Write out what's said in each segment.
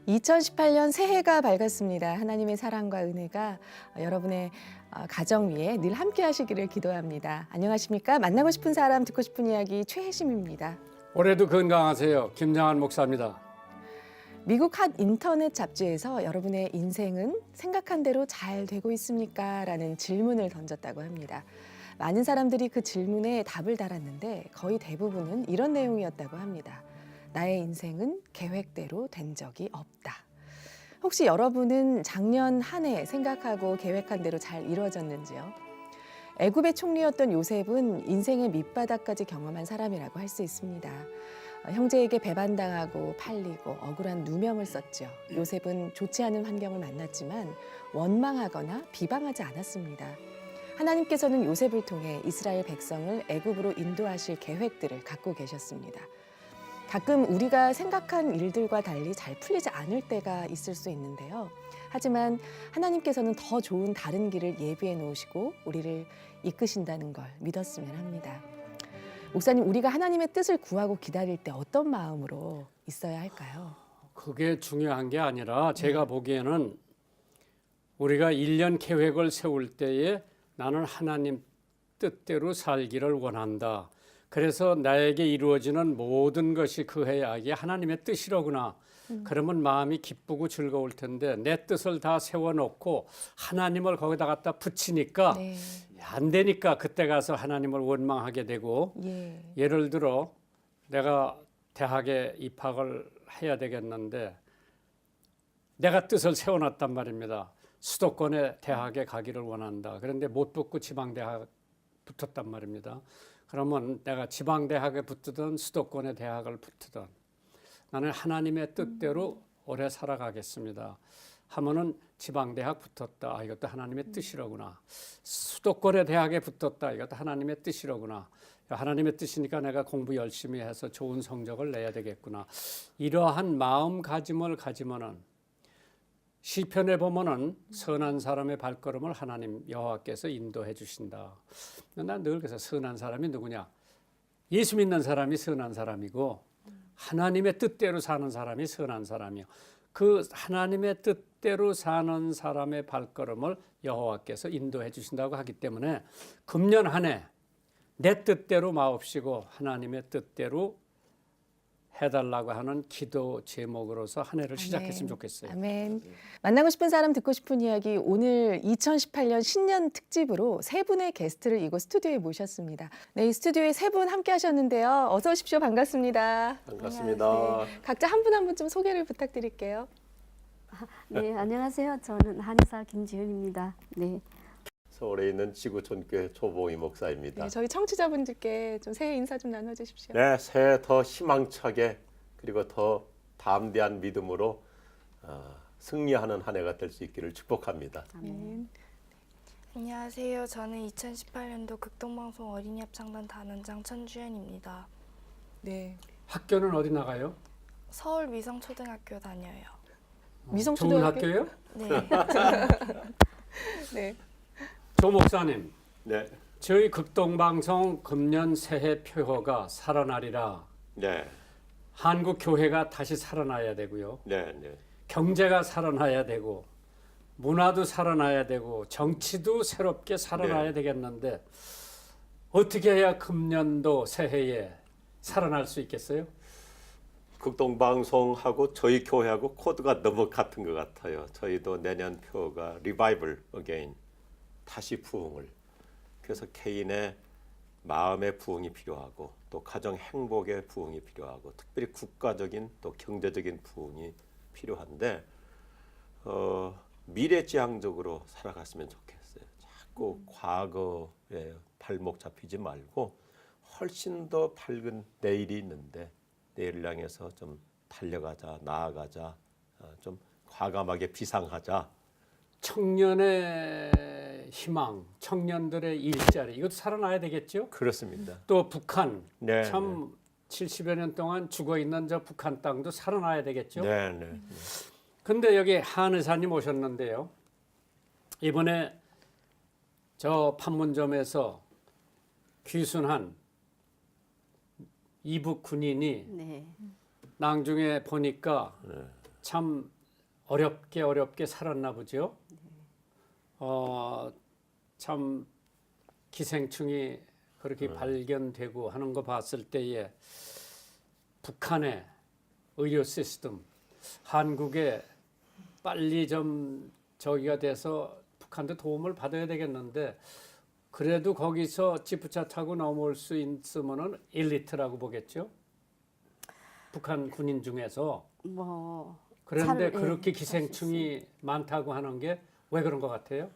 2018년 새해가 밝았습니다. 하나님의 사랑과 은혜가 여러분의 가정 위에 늘 함께 하시기를 기도합니다. 안녕하십니까? 만나고 싶은 사람, 듣고 싶은 이야기 최혜심입니다. 올해도 건강하세요. 김장한 목사입니다. 미국 한 인터넷 잡지에서 여러분의 인생은 생각한 대로 잘 되고 있습니까? 라는 질문을 던졌다고 합니다. 많은 사람들이 그 질문에 답을 달았는데 거의 대부분은 이런 내용이었다고 합니다. 나의 인생은 계획대로 된 적이 없다. 혹시 여러분은 작년 한 해 생각하고 계획한 대로 잘 이루어졌는지요? 애굽의 총리였던 요셉은 인생의 밑바닥까지 경험한 사람이라고 할 수 있습니다. 형제에게 배반당하고 팔리고 억울한 누명을 썼죠. 요셉은 좋지 않은 환경을 만났지만 원망하거나 비방하지 않았습니다. 하나님께서는 요셉을 통해 이스라엘 백성을 애굽으로 인도하실 계획들을 갖고 계셨습니다. 가끔 우리가 생각한 일들과 달리 잘 풀리지 않을 때가 있을 수 있는데요. 하지만 하나님께서는 더 좋은 다른 길을 예비해 놓으시고 우리를 이끄신다는 걸 믿었으면 합니다. 목사님, 우리가 하나님의 뜻을 구하고 기다릴 때 어떤 마음으로 있어야 할까요? 그게 중요한 게 아니라 제가 보기에는 우리가 1년 계획을 세울 때에 나는 하나님 뜻대로 살기를 원한다. 그래서 나에게 이루어지는 모든 것이 그 해악이 하나님의 뜻이로구나. 그러면 마음이 기쁘고 즐거울 텐데 내 뜻을 다 세워놓고 하나님을 거기다 갖다 붙이니까 안 되니까 그때 가서 하나님을 원망하게 되고 예를 들어 내가 대학에 입학을 해야 되겠는데 내가 뜻을 세워놨단 말입니다. 수도권의 대학에 가기를 원한다. 그런데 못 붙고 지방대학 붙었단 말입니다. 그러면 내가 지방대학에 붙든 수도권의 대학을 붙든 나는 하나님의 뜻대로 오래 살아가겠습니다. 하면은 지방대학 붙었다. 이것도 하나님의 뜻이로구나. 수도권의 대학에 붙었다. 이것도 하나님의 뜻이로구나. 하나님의 뜻이니까 내가 공부 열심히 해서 좋은 성적을 내야 되겠구나. 이러한 마음가짐을 가지면은 시편에 보면은 선한 사람의 발걸음을 하나님 여호와께서 인도해 주신다. 난 늘 그래서 선한 사람이 누구냐? 예수 믿는 사람이 선한 사람이고 하나님의 뜻대로 사는 사람이 선한 사람이요. 그 하나님의 뜻대로 사는 사람의 발걸음을 여호와께서 인도해 주신다고 하기 때문에 금년 한 해 내 뜻대로 마옵시고 하나님의 뜻대로 해달라고 하는 기도 제목으로서 한 해를 시작했으면 좋겠어요. 아멘. 만나고 싶은 사람, 듣고 싶은 이야기, 오늘 2018년 신년 특집으로 세 분의 게스트를 이곳 스튜디오에 모셨습니다. 네, 이 스튜디오에 세 분 함께 하셨는데요. 어서 오십시오. 반갑습니다. 반갑습니다. 네, 각자 한 분 한 분 좀 소개를 부탁드릴게요. 네, 안녕하세요. 저는 한의사 김지은입니다. 네. 서울에 있는 지구촌교회 조봉희 목사입니다. 네, 저희 청취자분들께 좀 새해 인사 좀 나눠주십시오. 네, 새해 더 희망차게 그리고 더 담대한 믿음으로 승리하는 한 해가 될 수 있기를 축복합니다. 아멘. 안녕하세요. 저는 2018년도 극동방송 어린이 합창단 단원장 천주연입니다. 네. 학교는 어디 나가요? 서울 미성초등학교 다녀요. 좋은 미성초등학교? 학교예요? 네. 네. 조 목사님, 네, 저희 극동방송 금년 새해 표어가 살아나리라. 네, 한국 교회가 다시 살아나야 되고요. 네, 네. 경제가 살아나야 되고 문화도 살아나야 되고 정치도 새롭게 살아나야 되겠는데 어떻게 해야 금년도 새해에 살아날 수 있겠어요? 극동방송하고 저희 교회하고 코드가 너무 같은 것 같아요. 저희도 내년 표가 Revival Again, 다시 부흥을. 그래서 개인의 마음의 부흥이 필요하고 또 가정 행복의 부흥이 필요하고 특별히 국가적인 또 경제적인 부흥이 필요한데 미래지향적으로 살아갔으면 좋겠어요. 자꾸 과거에 발목 잡히지 말고 훨씬 더 밝은 내일이 있는데 내일을 향해서 좀 달려가자, 나아가자, 좀 과감하게 비상하자. 청년의 희망, 청년들의 일자리 이것도 살아나야 되겠죠? 그렇습니다. 또 북한 네, 참 70여 년 동안 죽어 있는 저 북한 땅도 살아나야 되겠죠? 네, 네. 근데 여기 한 의사님 오셨는데요. 이번에 저 판문점에서 귀순한 이북 군인이 네. 낭중에 보니까 참 어렵게 살았나 보죠. 참 기생충이 그렇게 발견되고 하는 거 봤을 때에 북한의 의료 시스템, 한국에 빨리 좀 저기가 돼서 북한도 도움을 받아야 되겠는데 그래도 거기서 지프차 타고 넘어올 수 있으면은 엘리트라고 보겠죠. 북한 군인 중에서. 뭐 그런데 잘, 그렇게 예, 기생충이 많다고 하는 게 왜 그런 것 같아요?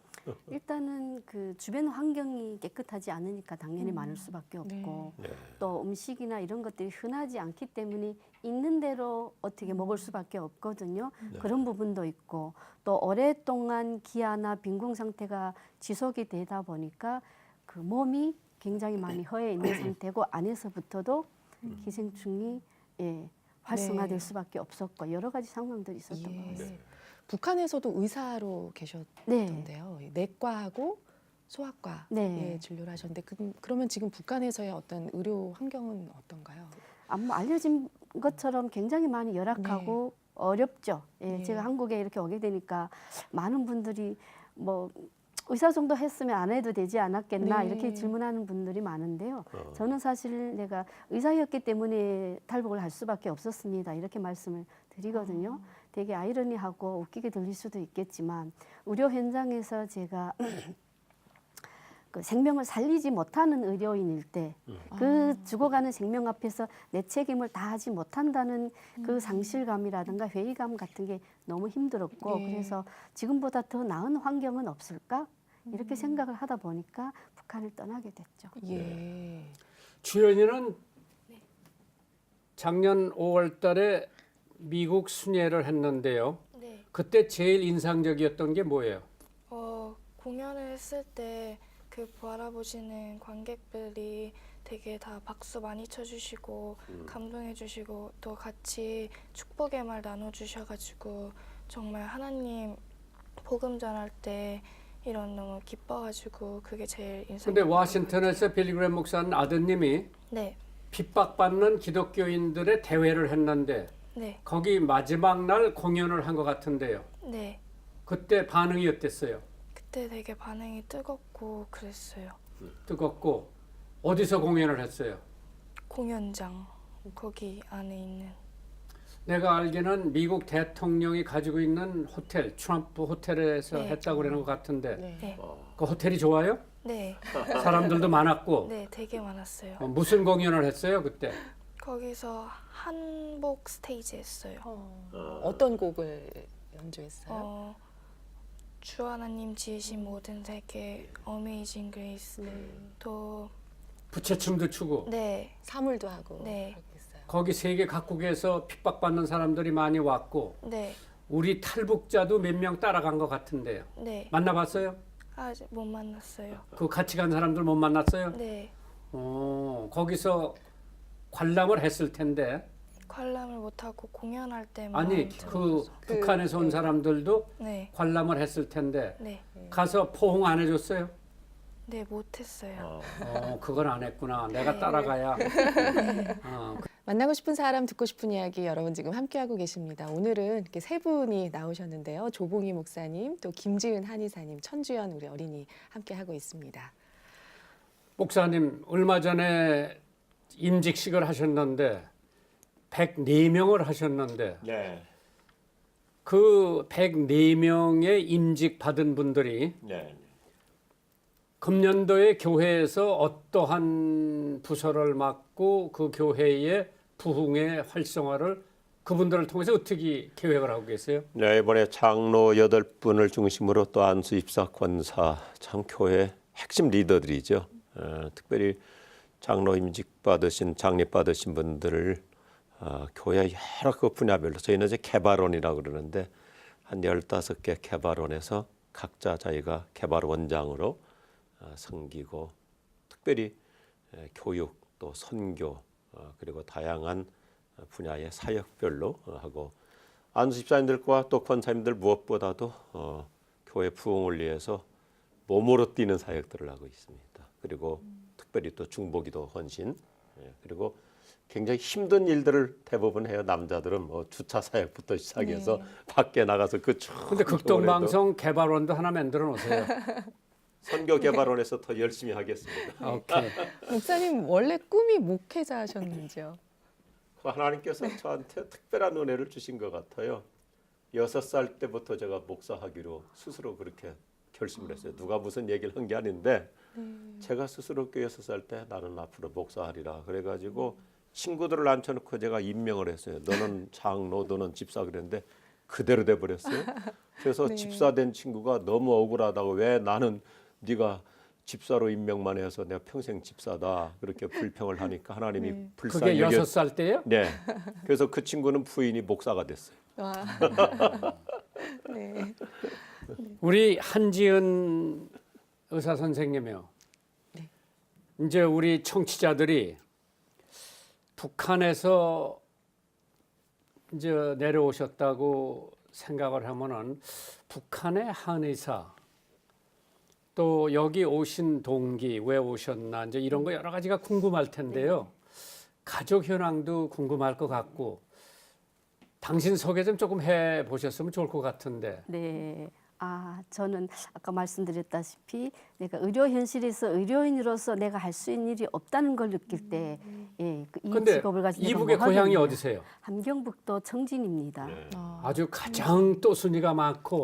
일단은 그 주변 환경이 깨끗하지 않으니까 당연히 많을 수밖에 없고 네. 또 음식이나 이런 것들이 흔하지 않기 때문에 있는 대로 어떻게 먹을 수밖에 없거든요. 그런 부분도 있고 또 오랫동안 기아나 빈궁 상태가 지속이 되다 보니까 그 몸이 굉장히 많이 허해 있는 상태고 안에서부터도 기생충이 활성화될 네. 수밖에 없었고 여러 가지 상황들이 있었던 것 예. 같습니다. 북한에서도 의사로 네. 계셨던데요. 내과하고 소아과 네. 진료를 하셨는데 그러면 지금 북한에서의 어떤 의료 환경은 어떤가요? 아마 알려진 것처럼 굉장히 많이 열악하고 어렵죠. 예, 네. 제가 한국에 이렇게 오게 되니까 많은 분들이 뭐 의사 정도 했으면 안 해도 되지 않았겠나 네. 이렇게 질문하는 분들이 많은데요. 저는 사실 내가 의사였기 때문에 탈북을 할 수밖에 없었습니다. 이렇게 말씀을 드리거든요. 되게 아이러니하고 웃기게 들릴 수도 있겠지만 의료 현장에서 제가 그 생명을 살리지 못하는 의료인일 때 그 죽어가는 생명 앞에서 내 책임을 다하지 못한다는 그 상실감이라든가 회의감 같은 게 너무 힘들었고 네. 그래서 지금보다 더 나은 환경은 없을까 이렇게 생각을 하다 보니까 북한을 떠나게 됐죠. 예. 주연이는 작년 5월 달에 미국 순회를 했는데요. 네. 그때 제일 인상적이었던 게 뭐예요? 공연을 했을 때 그 바라보시는 관객들이 되게 다 박수 많이 쳐주시고 감동해주시고 또 같이 축복의 말 나눠주셔가지고 정말 하나님 복음 전할 때 이런 너무 기뻐가지고 그게 제일 인상 근데 깊었던 것 워싱턴에서 같아요. 빌리그램 목사는 아드님이 네, 핍박받는 기독교인들의 대회를 했는데 네, 거기 마지막 날 공연을 한 것 같은데요. 네. 그때 반응이 어땠어요? 그때 되게 반응이 뜨겁고 그랬어요. 뜨겁고 어디서 공연을 했어요? 공연장 거기 안에 있는 내가 알기는 미국 대통령이 가지고 있는 호텔, 트럼프 호텔에서 네. 했다고 그러는 것 같은데 네. 네, 그 호텔이 좋아요? 네, 사람들도 많았고 네, 되게 많았어요. 무슨 공연을 했어요 그때? 거기서 한복 스테이지 했어요. 어떤 곡을 연주했어요? 주 하나님 지으신 모든 세계, 어메이징 그레이스, 또 부채춤도 추고 네, 사물도 하고 네. 그러고 있어요. 거기 세계 각국에서 핍박받는 사람들이 많이 왔고 네, 우리 탈북자도 몇 명 따라간 것 같은데요. 네. 만나봤어요? 아직 못 만났어요. 그 같이 간 사람들 못 만났어요? 네, 거기서 관람을 했을 텐데 관람을 못 하고 공연할 때만 아니 그 들어가서. 북한에서 온 사람들도 네, 관람을 했을 텐데 네, 가서 포옹 안 해줬어요? 네, 못했어요. 그건 안 했구나. 내가 따라가야. 만나고 싶은 사람 듣고 싶은 이야기 여러분 지금 함께하고 계십니다. 오늘은 이렇게 세 분이 나오셨는데요. 조봉희 목사님, 또 김지은 한의사님, 천주연 우리 어린이 함께하고 있습니다. 목사님 얼마 전에 임직식을 하셨는데 104명을 하셨는데 네. 그 104명의 임직 받은 분들이 네. 금년도에 교회에서 어떠한 부서를 맡고 그 교회의 부흥의 활성화를 그분들을 통해서 어떻게 계획을 하고 계세요? 네, 이번에 장로 8분을 중심으로 또 안수 입사 권사 참 교회 핵심 리더들이죠. 특별히 장로 임직 받으신 장립 받으신 분들을 교회 여러 그 분야별로 저희는 이제 개발원이라고 그러는데 한 15개 개발원에서 각자 저희가 개발원장으로 섬기고 특별히 교육 또 선교 그리고 다양한 분야의 사역별로 하고 안수 집사님들과 또 권사님들 무엇보다도 교회 부흥을 위해서 몸으로 뛰는 사역들을 하고 있습니다. 그리고 특별히 또 중보기도 헌신 그리고 굉장히 힘든 일들을 대부분 해요. 남자들은 뭐 주차 사역부터 시작해서 네. 밖에 나가서 그 근데 극동방송 개발원도 하나 만들어 놓으세요. 선교 개발원에서 더 열심히 하겠습니다. 오케이. 목사님 원래 꿈이 목회자셨는지요? 하나님께서 저한테 특별한 은혜를 주신 것 같아요. 6살 때부터 제가 목사하기로 스스로 그렇게 결심을 했어요. 누가 무슨 얘기를 한 게 아닌데 제가 스스로 6살 때 나는 앞으로 목사하리라 그래가지고 친구들을 앉혀놓고 제가 임명을 했어요. 너는 장로, 너는 집사 그랬는데 그대로 돼버렸어요. 그래서 네. 집사 된 친구가 너무 억울하다고 왜 나는 네가 집사로 임명만 해서 내가 평생 집사다 그렇게 불평을 하니까 하나님이 네. 불쌍히 그게 여겨 6살 때요? 네. 그래서 그 친구는 부인이 목사가 됐어요. 와. 네. 우리 한지은 의사 선생님이요. 네. 이제 우리 청취자들이 북한에서 이제 내려오셨다고 생각을 하면은 북한의 한의사 또 여기 오신 동기 왜 오셨나 이제 이런 거 여러 가지가 궁금할 텐데요. 가족 현황도 궁금할 것 같고 당신 소개 좀 조금 해 보셨으면 좋을 것 같은데. 네. 저는 아까 말씀드렸다시피 내가 의료 현실에서 의료인으로서 내가 할 수 있는 일이 없다는 걸 느낄 때, 이 근데 직업을 가지고 내가 이북의 뭐 고향이 하겠느냐. 어디세요? 함경북도 청진입니다. 네. 아주 가장 또 순위가 많고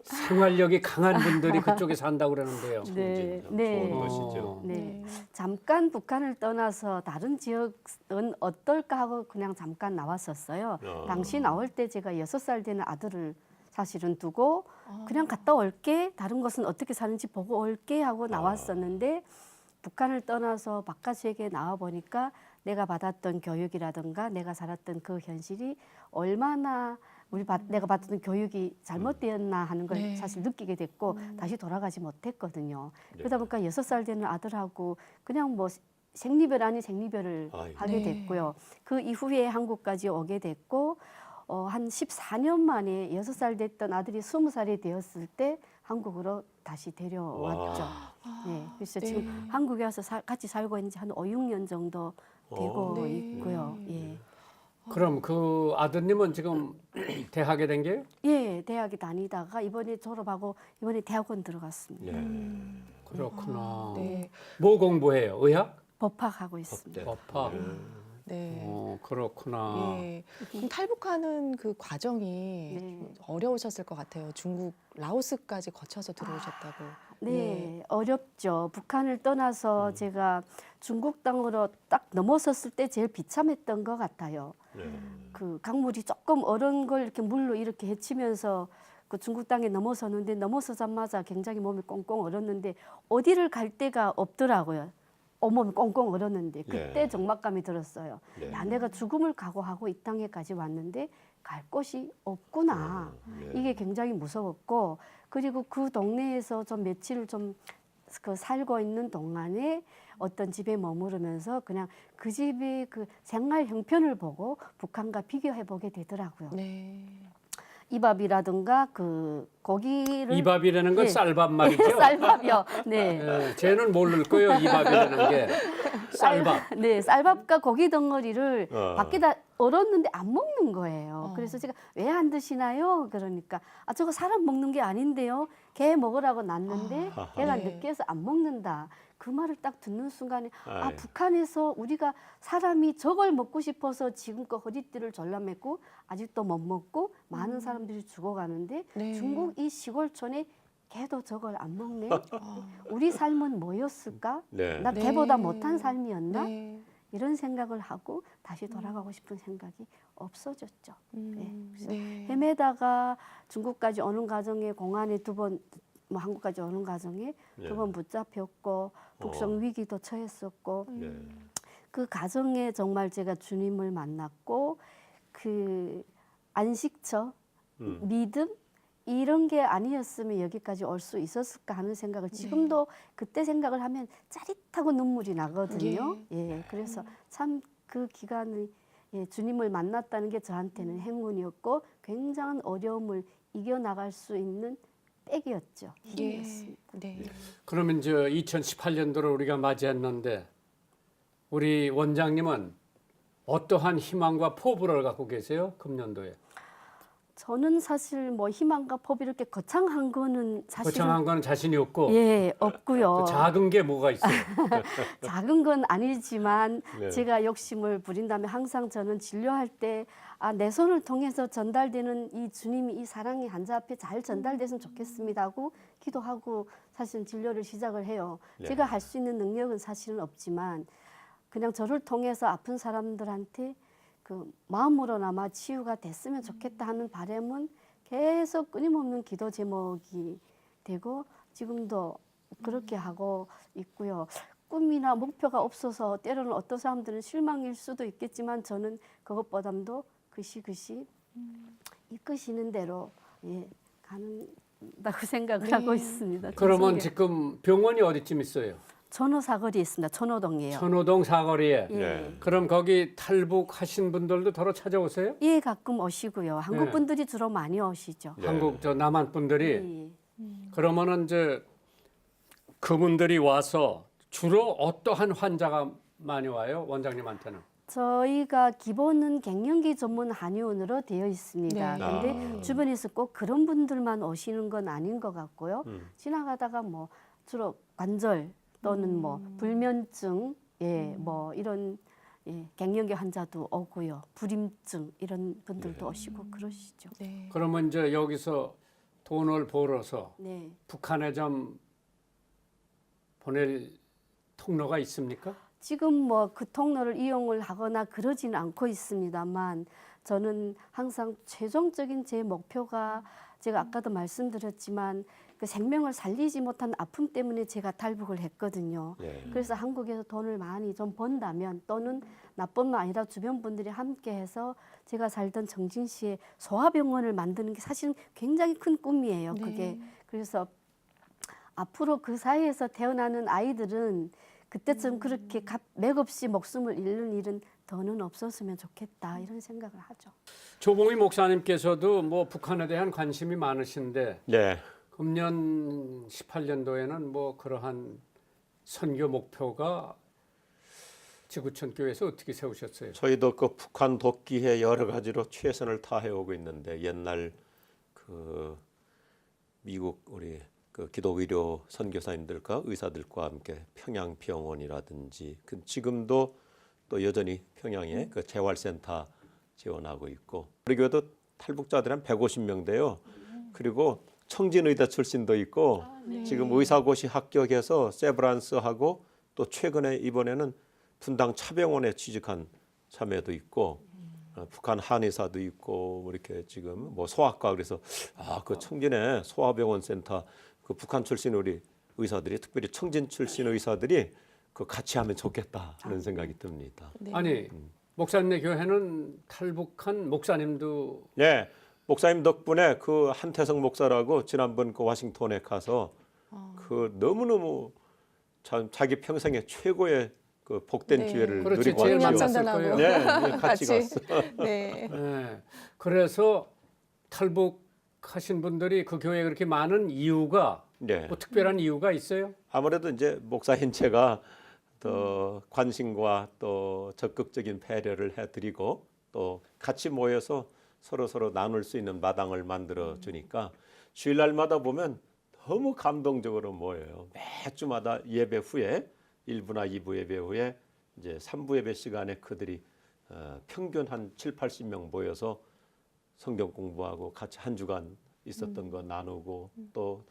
생활력이 강한 분들이 그쪽에 산다고 그러는데요. 네, 참 네. 좋은 것이죠. 네. 잠깐 북한을 떠나서 다른 지역은 어떨까 하고 그냥 잠깐 나왔었어요. 당시 나올 때 제가 6살 되는 아들을 사실은 두고 그냥 갔다 올게, 다른 곳은 어떻게 사는지 보고 올게 하고 나왔었는데 북한을 떠나서 바깥 세계에 나와 보니까 내가 받았던 교육이라든가 내가 살았던 그 현실이 얼마나 내가 받던 교육이 잘못되었나 하는 걸 네. 사실 느끼게 됐고 다시 돌아가지 못했거든요. 네. 그러다 보니까 6살 되는 아들하고 그냥 뭐 생리별 아닌 생리별을 아이고. 하게 네. 됐고요. 그 이후에 한국까지 오게 됐고 한 14년 만에 6살 됐던 아들이 20살이 되었을 때 한국으로 다시 데려왔죠. 네, 그래서 네. 지금 한국에 와서 같이 살고 있는 지 한 5, 6년 정도 되고 네. 있고요. 예. 그럼 그 아드님은 지금 대학에 된 게요? 예, 대학에 다니다가 이번에 졸업하고 이번에 대학원 들어갔습니다. 네. 그렇구나. 네. 뭐 공부해요? 의학? 법학하고 있습니다. 법학. 네. 그렇구나. 예. 그럼 탈북하는 그 과정이 네. 좀 어려우셨을 것 같아요. 중국, 라오스까지 거쳐서 들어오셨다고. 네, 어렵죠. 북한을 떠나서 제가 중국 땅으로 딱 넘어섰을 때 제일 비참했던 것 같아요. 네. 그 강물이 조금 얼은 걸 이렇게 물로 이렇게 헤치면서 그 중국 땅에 넘어섰는데 넘어서자마자 굉장히 몸이 꽁꽁 얼었는데 어디를 갈 데가 없더라고요. 온몸이 꽁꽁 얼었는데 그때 네. 적막감이 들었어요. 네. 야, 내가 죽음을 각오하고 이 땅에까지 왔는데 갈 곳이 없구나. 네. 이게 굉장히 무서웠고 그리고 그 동네에서 좀 며칠 좀 그 살고 있는 동안에 어떤 집에 머무르면서 그냥 그 집의 그 생활 형편을 보고 북한과 비교해 보게 되더라고요. 네. 이밥이라든가 그 고기를 이밥이라는 건 예. 쌀밥 말이죠? 쌀밥이요. 네. 예, 쟤는 모를 거예요. 이밥이라는 게 쌀밥. 네, 쌀밥과 고기 덩어리를 어. 밖에다 얼었는데 안 먹는 거예요. 어. 그래서 제가 왜 안 드시나요? 그러니까 저거 사람 먹는 게 아닌데요. 개 먹으라고 놨는데 아. 개가 네. 느끼해서 안 먹는다. 그 말을 딱 듣는 순간에 아이. 북한에서 우리가 사람이 저걸 먹고 싶어서 지금껏 허리띠를 졸라매고 아직도 못 먹고 많은 사람들이 죽어가는데 네. 중국 이 시골촌에 개도 저걸 안 먹네. 아, 우리 삶은 뭐였을까? 네. 나 네. 개보다 못한 삶이었나? 네. 이런 생각을 하고 다시 돌아가고 싶은 생각이 없어졌죠. 그래서 네. 헤매다가 중국까지 오는 과정에 공안에 뭐 한국까지 오는 과정에 네. 2번 붙잡혔고 북송 위기도 처했었고 네. 그 과정에 정말 제가 주님을 만났고 그 안식처, 믿음 이런 게 아니었으면 여기까지 올 수 있었을까 하는 생각을 지금도 그때 생각을 하면 짜릿하고 눈물이 나거든요. 예, 그래서 참 그 기간을 주님을 만났다는 게 저한테는 행운이었고 굉장한 어려움을 이겨나갈 수 있는 백이었죠. 힘이었습니다. 네. 그러면 이제 2018년도를 우리가 맞이했는데 우리 원장님은 어떠한 희망과 포부를 갖고 계세요? 금년도에. 저는 사실 뭐 희망과 포부 이렇게 거창한 거는 사실은 거창한 거는 자신이 없고 예, 없고요. 작은 게 뭐가 있어요? 작은 건 아니지만 네. 제가 욕심을 부린다면 항상 저는 진료할 때 내 손을 통해서 전달되는 이 주님이 이 사랑이 환자 앞에 잘 전달됐으면 좋겠습니다 하고 기도하고 사실 진료를 시작을 해요. 네. 제가 할 수 있는 능력은 사실은 없지만 그냥 저를 통해서 아픈 사람들한테 그 마음으로나마 치유가 됐으면 좋겠다 하는 바람은 계속 끊임없는 기도 제목이 되고 지금도 그렇게 하고 있고요. 꿈이나 목표가 없어서 때로는 어떤 사람들은 실망일 수도 있겠지만 저는 그것보다도 그시 이끄시는 대로 간다고 생각을 하고 있습니다. 그러면 죄송해요. 지금 병원이 어디쯤 있어요? 천호 사거리에 있습니다. 천호동이에요. 천호동 사거리에. 예. 네. 그럼 거기 탈북하신 분들도 더러 찾아오세요? 예, 가끔 오시고요. 한국 분들이 주로 많이 오시죠. 네. 한국 저 남한 분들이. 예. 그러면은 이제 그분들이 와서 주로 어떠한 환자가 많이 와요? 원장님한테는? 저희가 기본은 갱년기 전문 한의원으로 되어 있습니다. 네. 그런데 주변에서 꼭 그런 분들만 오시는 건 아닌 것 같고요. 지나가다가 뭐 주로 관절 또는 뭐 불면증, 뭐 이런 갱년기 환자도 오고요. 불임증 이런 분들도 오시고 그러시죠. 네. 그러면 이제 여기서 돈을 벌어서 네. 북한에 좀 보낼 통로가 있습니까? 지금 뭐 그 통로를 이용을 하거나 그러지는 않고 있습니다만 저는 항상 최종적인 제 목표가 제가 아까도 말씀드렸지만 그 생명을 살리지 못한 아픔 때문에 제가 탈북을 했거든요. 네. 그래서 한국에서 돈을 많이 좀 번다면 또는 나뿐만 아니라 주변 분들이 함께해서 제가 살던 정진시에 소아병원을 만드는 게 사실은 굉장히 큰 꿈이에요. 그게 그래서 앞으로 그 사이에서 태어나는 아이들은 그때쯤 그렇게 맥없이 목숨을 잃는 일은 더는 없었으면 좋겠다 이런 생각을 하죠. 조봉희 목사님께서도 뭐 북한에 대한 관심이 많으신데 네. 금년 18년도에는 뭐 그러한 선교 목표가 지구촌 교회에서 어떻게 세우셨어요? 저희도 그 북한 돕기에 여러 가지로 최선을 다해 오고 있는데 옛날 그 미국 우리 그 기독의료 선교사님들과 의사들과 함께 평양병원이라든지 지금도 또 여전히 평양에 그 재활센터 지원하고 있고 우리 교회도 탈북자들이 한 150명대요. 그리고 청진의대 출신도 있고 지금 의사고시 합격해서 세브란스하고 또 최근에 이번에는 분당 차병원에 취직한 자매도 있고 북한 한의사도 있고 뭐 이렇게 지금 뭐 소아과 그래서 그 청진의 소아병원 센터 그 북한 출신 우리 의사들이 특별히 청진 출신 의사들이 그 같이 하면 좋겠다 하는 생각이 듭니다. 네. 아니 목사님네 교회는 탈북한 목사님도 네, 목사님 덕분에 그 한태성 목사라고 지난번 그 워싱턴에 가서 그 너무너무 참 자기 평생의 최고의 그 복된 네. 기회를 그렇지, 누리고 제일 왔죠. 만났을 거예요. 네, 같이 갔어. 네. 네. 그래서 탈북하신 분들이 그 교회에 그렇게 많은 이유가 네. 뭐 특별한 이유가 있어요? 아무래도 이제 목사인 제가 더 관심과 또 적극적인 배려를 해드리고 또 같이 모여서 서로 나눌 수 있는 마당을 만들어 주니까 주일날마다 보면 너무 감동적으로 모여요. 매주마다 예배 후에 1부나 2부 예배 후에 이제 3부 예배 시간에 그들이 평균 한 7, 80명 모여서 성경 공부하고 같이 한 주간 있었던 거 나누고 또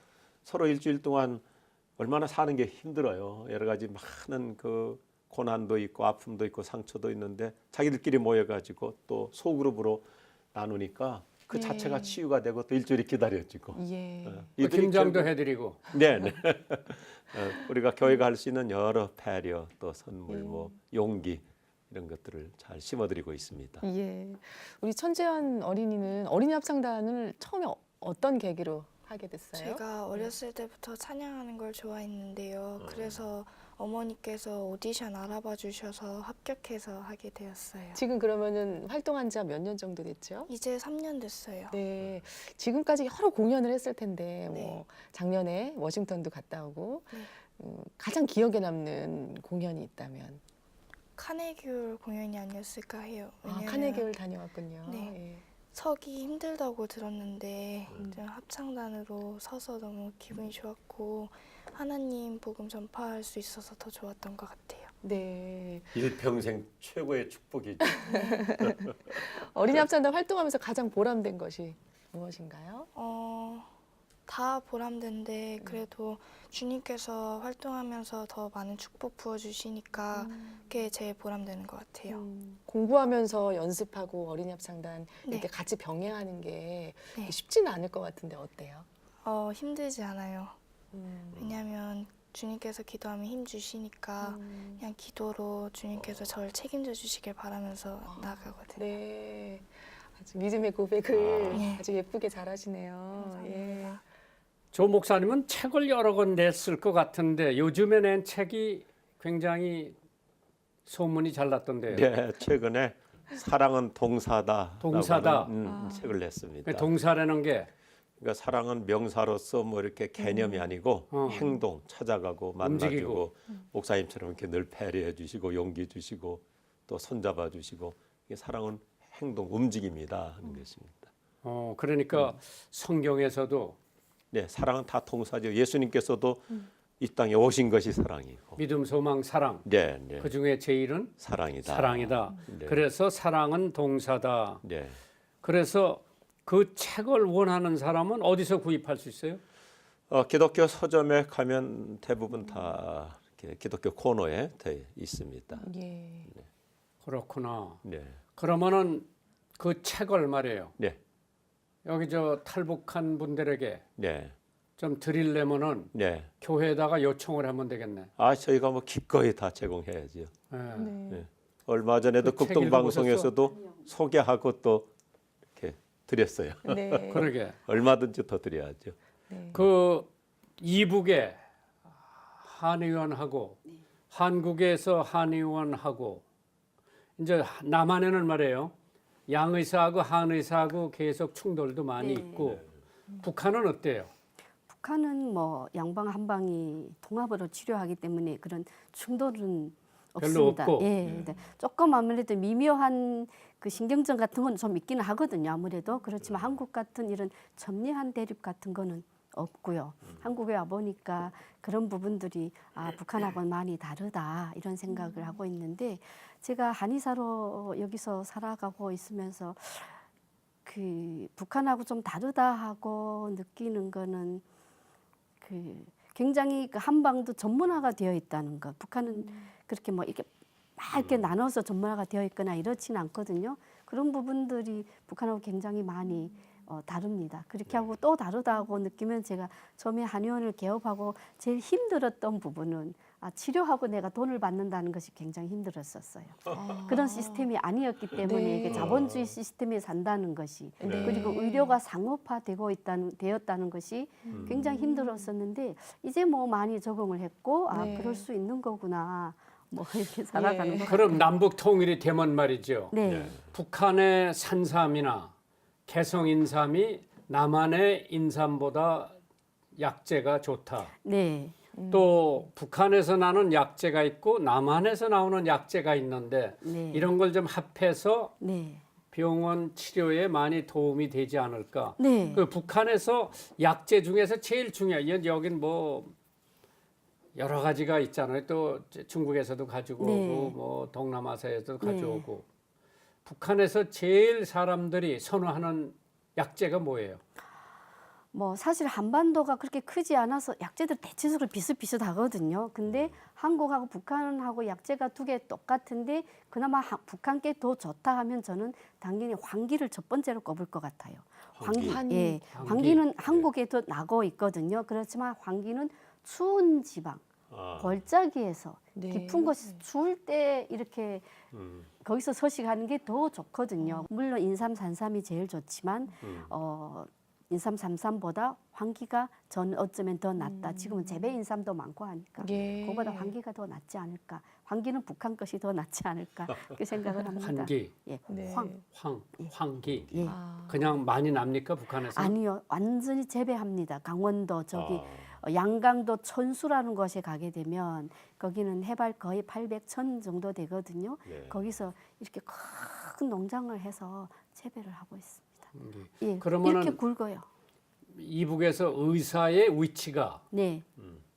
서로 일주일 동안 얼마나 사는 게 힘들어요. 여러 가지 많은 그 고난도 있고 아픔도 있고 상처도 있는데 자기들끼리 모여가지고 또 소그룹으로 나누니까 그 네. 자체가 치유가 되고 또 일주일이 기다려지고 예. 이들이 김장도 결국- 해드리고 네. 우리가 교회가 할 수 있는 여러 배려 또 선물 뭐 용기 이런 것들을 잘 심어드리고 있습니다. 예. 우리 천재현 어린이는 어린이 합창단을 처음에 어떤 계기로 하게 됐어요? 제가 어렸을 때부터 찬양하는 걸 좋아했는데요. 그래서 어머니께서 오디션 알아봐 주셔서 합격해서 하게 되었어요. 지금 그러면은 활동한 지 몇 년 정도 됐죠? 이제 3년 됐어요. 네. 지금까지 여러 공연을 했을 텐데 뭐 네. 작년에 워싱턴도 갔다 오고 네. 가장 기억에 남는 공연이 있다면 카네기홀 공연이 아니었을까 해요. 아, 왜냐면 카네기홀 다녀왔군요. 네. 예. 서기 힘들다고 들었는데 이제 합창단으로 서서 너무 기분이 좋았고 하나님 복음 전파할 수 있어서 더 좋았던 것 같아요. 네. 일평생 최고의 축복이죠. 어린이 합창단 활동하면서 가장 보람된 것이 무엇인가요? 다 보람된데 그래도 주님께서 활동하면서 더 많은 축복 부어주시니까 그게 제일 보람되는 것 같아요. 공부하면서 연습하고 어린이 합창단 네. 이렇게 같이 병행하는 게 네. 쉽지는 않을 것 같은데 어때요? 힘들지 않아요. 왜냐하면 주님께서 기도하면 힘 주시니까 그냥 기도로 주님께서 저를 책임져 주시길 바라면서 나아가거든요. 네. 아주 믿음의 고백을 네. 아주 예쁘게 잘하시네요. 감사합니다. 조 목사님은 책을 여러 권 냈을 것 같은데 요즘에 낸 책이 굉장히 소문이 잘 났던데요. 네, 최근에 사랑은 동사다. 동사다. 책을 냈습니다. 그 동사라는 게 그러니까 사랑은 명사로서 뭐 이렇게 개념이 아니고 행동, 찾아가고 만나주고 움직이고. 목사님처럼 이렇게 늘 배려해 주시고 용기 주시고 또 손잡아 주시고 이게 사랑은 행동, 움직임이다 하는 것입니다. 그러니까 성경에서도 네, 사랑은 다 동사죠. 예수님께서도 이 땅에 오신 것이 사랑이고. 믿음, 소망, 사랑 네, 네. 그 중에 제일은 사랑이다. 사랑이다. 네. 그래서 사랑은 동사다. 네. 그래서 그 책을 원하는 사람은 어디서 구입할 수 있어요? 기독교 서점에 가면 대부분 다 이렇게 기독교 코너에 돼 있습니다. 예. 그렇구나. 네. 그러면은 그 책을 말이에요. 네. 여기 저 탈북한 분들에게 네. 좀 드리려면은 네. 교회에다가 요청을 하면 되겠네. 저희가 뭐 기꺼이 다 제공해야죠. 예. 네. 네. 얼마 전에도 그책 극동방송에서도 소개하고 또 이렇게 드렸어요. 네. 그러게. 얼마든지 더 드려야죠. 네. 그 이북에 한의원하고 한국에서 한의원하고 이제 남한에는 말이에요. 양의사하고 한의사하고 계속 충돌도 많이 네. 있고 북한은 어때요? 북한은 뭐 양방 한방이 통합으로 치료하기 때문에 그런 충돌은 별로 없습니다. 없고. 예, 네. 조금 아무래도 미묘한 그 신경전 같은 건 좀 있기는 하거든요. 아무래도 그렇지만 한국 같은 이런 첨예한 대립 같은 거는 없고요. 한국에 와 보니까 그런 부분들이 북한하고는 많이 다르다 이런 생각을 하고 있는데 제가 한의사로 여기서 살아가고 있으면서 그 북한하고 좀 다르다 하고 느끼는 거는 그 굉장히 그 한방도 전문화가 되어 있다는 것. 북한은 그렇게 뭐 이렇게 막 이렇게 나눠서 전문화가 되어 있거나 이렇지는 않거든요. 그런 부분들이 북한하고 굉장히 많이 다릅니다. 그렇게 하고 또 다르다고 느끼면 제가 처음에 한의원을 개업하고 제일 힘들었던 부분은 치료하고 내가 돈을 받는다는 것이 굉장히 힘들었었어요. 그런 시스템이 아니었기 때문에 네. 이게 자본주의 시스템에 산다는 것이 네. 그리고 의료가 상업화되고 되었다는 것이 굉장히 힘들었었는데 이제 뭐 많이 적응을 했고 네. 그럴 수 있는 거구나 뭐 이렇게 살아가는 거. 그럼 남북 통일이 되면 말이죠. 네. 북한의 산삼이나 개성 인삼이 남한의 인삼보다 약재가 좋다. 네. 또 북한에서 나는 약재가 있고 남한에서 나오는 약재가 있는데 네. 이런 걸 좀 합해서 네. 병원 치료에 많이 도움이 되지 않을까. 네. 그 북한에서 약재 중에서 제일 중요한 여긴 뭐 여러 가지가 있잖아요. 또 중국에서도 가지고 네. 오고 뭐 동남아시아에서도 네. 가져오고 북한에서 제일 사람들이 선호하는 약재가 뭐예요? 뭐 사실 한반도가 그렇게 크지 않아서 약재들 대체적으로 비슷비슷하거든요. 근데 한국하고 북한하고 약재가 두 개 똑같은데 그나마 북한께 더 좋다 하면 저는 당연히 황기를 첫 번째로 꼽을 것 같아요. 황기. 예, 황기. 황기는 한국에도 나고 있거든요. 그렇지만 황기는 추운 지방, 골짜기에서 네. 깊은 곳에서 추울 때 이렇게 거기서 서식하는 게 더 좋거든요. 물론 인삼, 산삼이 제일 좋지만 인삼, 산삼보다 황기가 저는 어쩌면 더 낫다. 지금은 재배 인삼도 많고 하니까 예. 그거보다 황기가 더 낫지 않을까. 황기는 북한 것이 더 낫지 않을까. 그 생각을 합니다. 환기, 예, 네. 황기. 예. 아. 그냥 많이 납니까 북한에서? 아니요, 완전히 재배합니다. 강원도 저기 양강도 천수라는 곳에 가게 되면 거기는 해발 거의 800, 1000 정도 되거든요. 네. 거기서 이렇게 큰 농장을 해서 재배를 하고 있습니다. 예, 그러면은 이렇게 굵어요. 이북에서 의사의 위치가 네.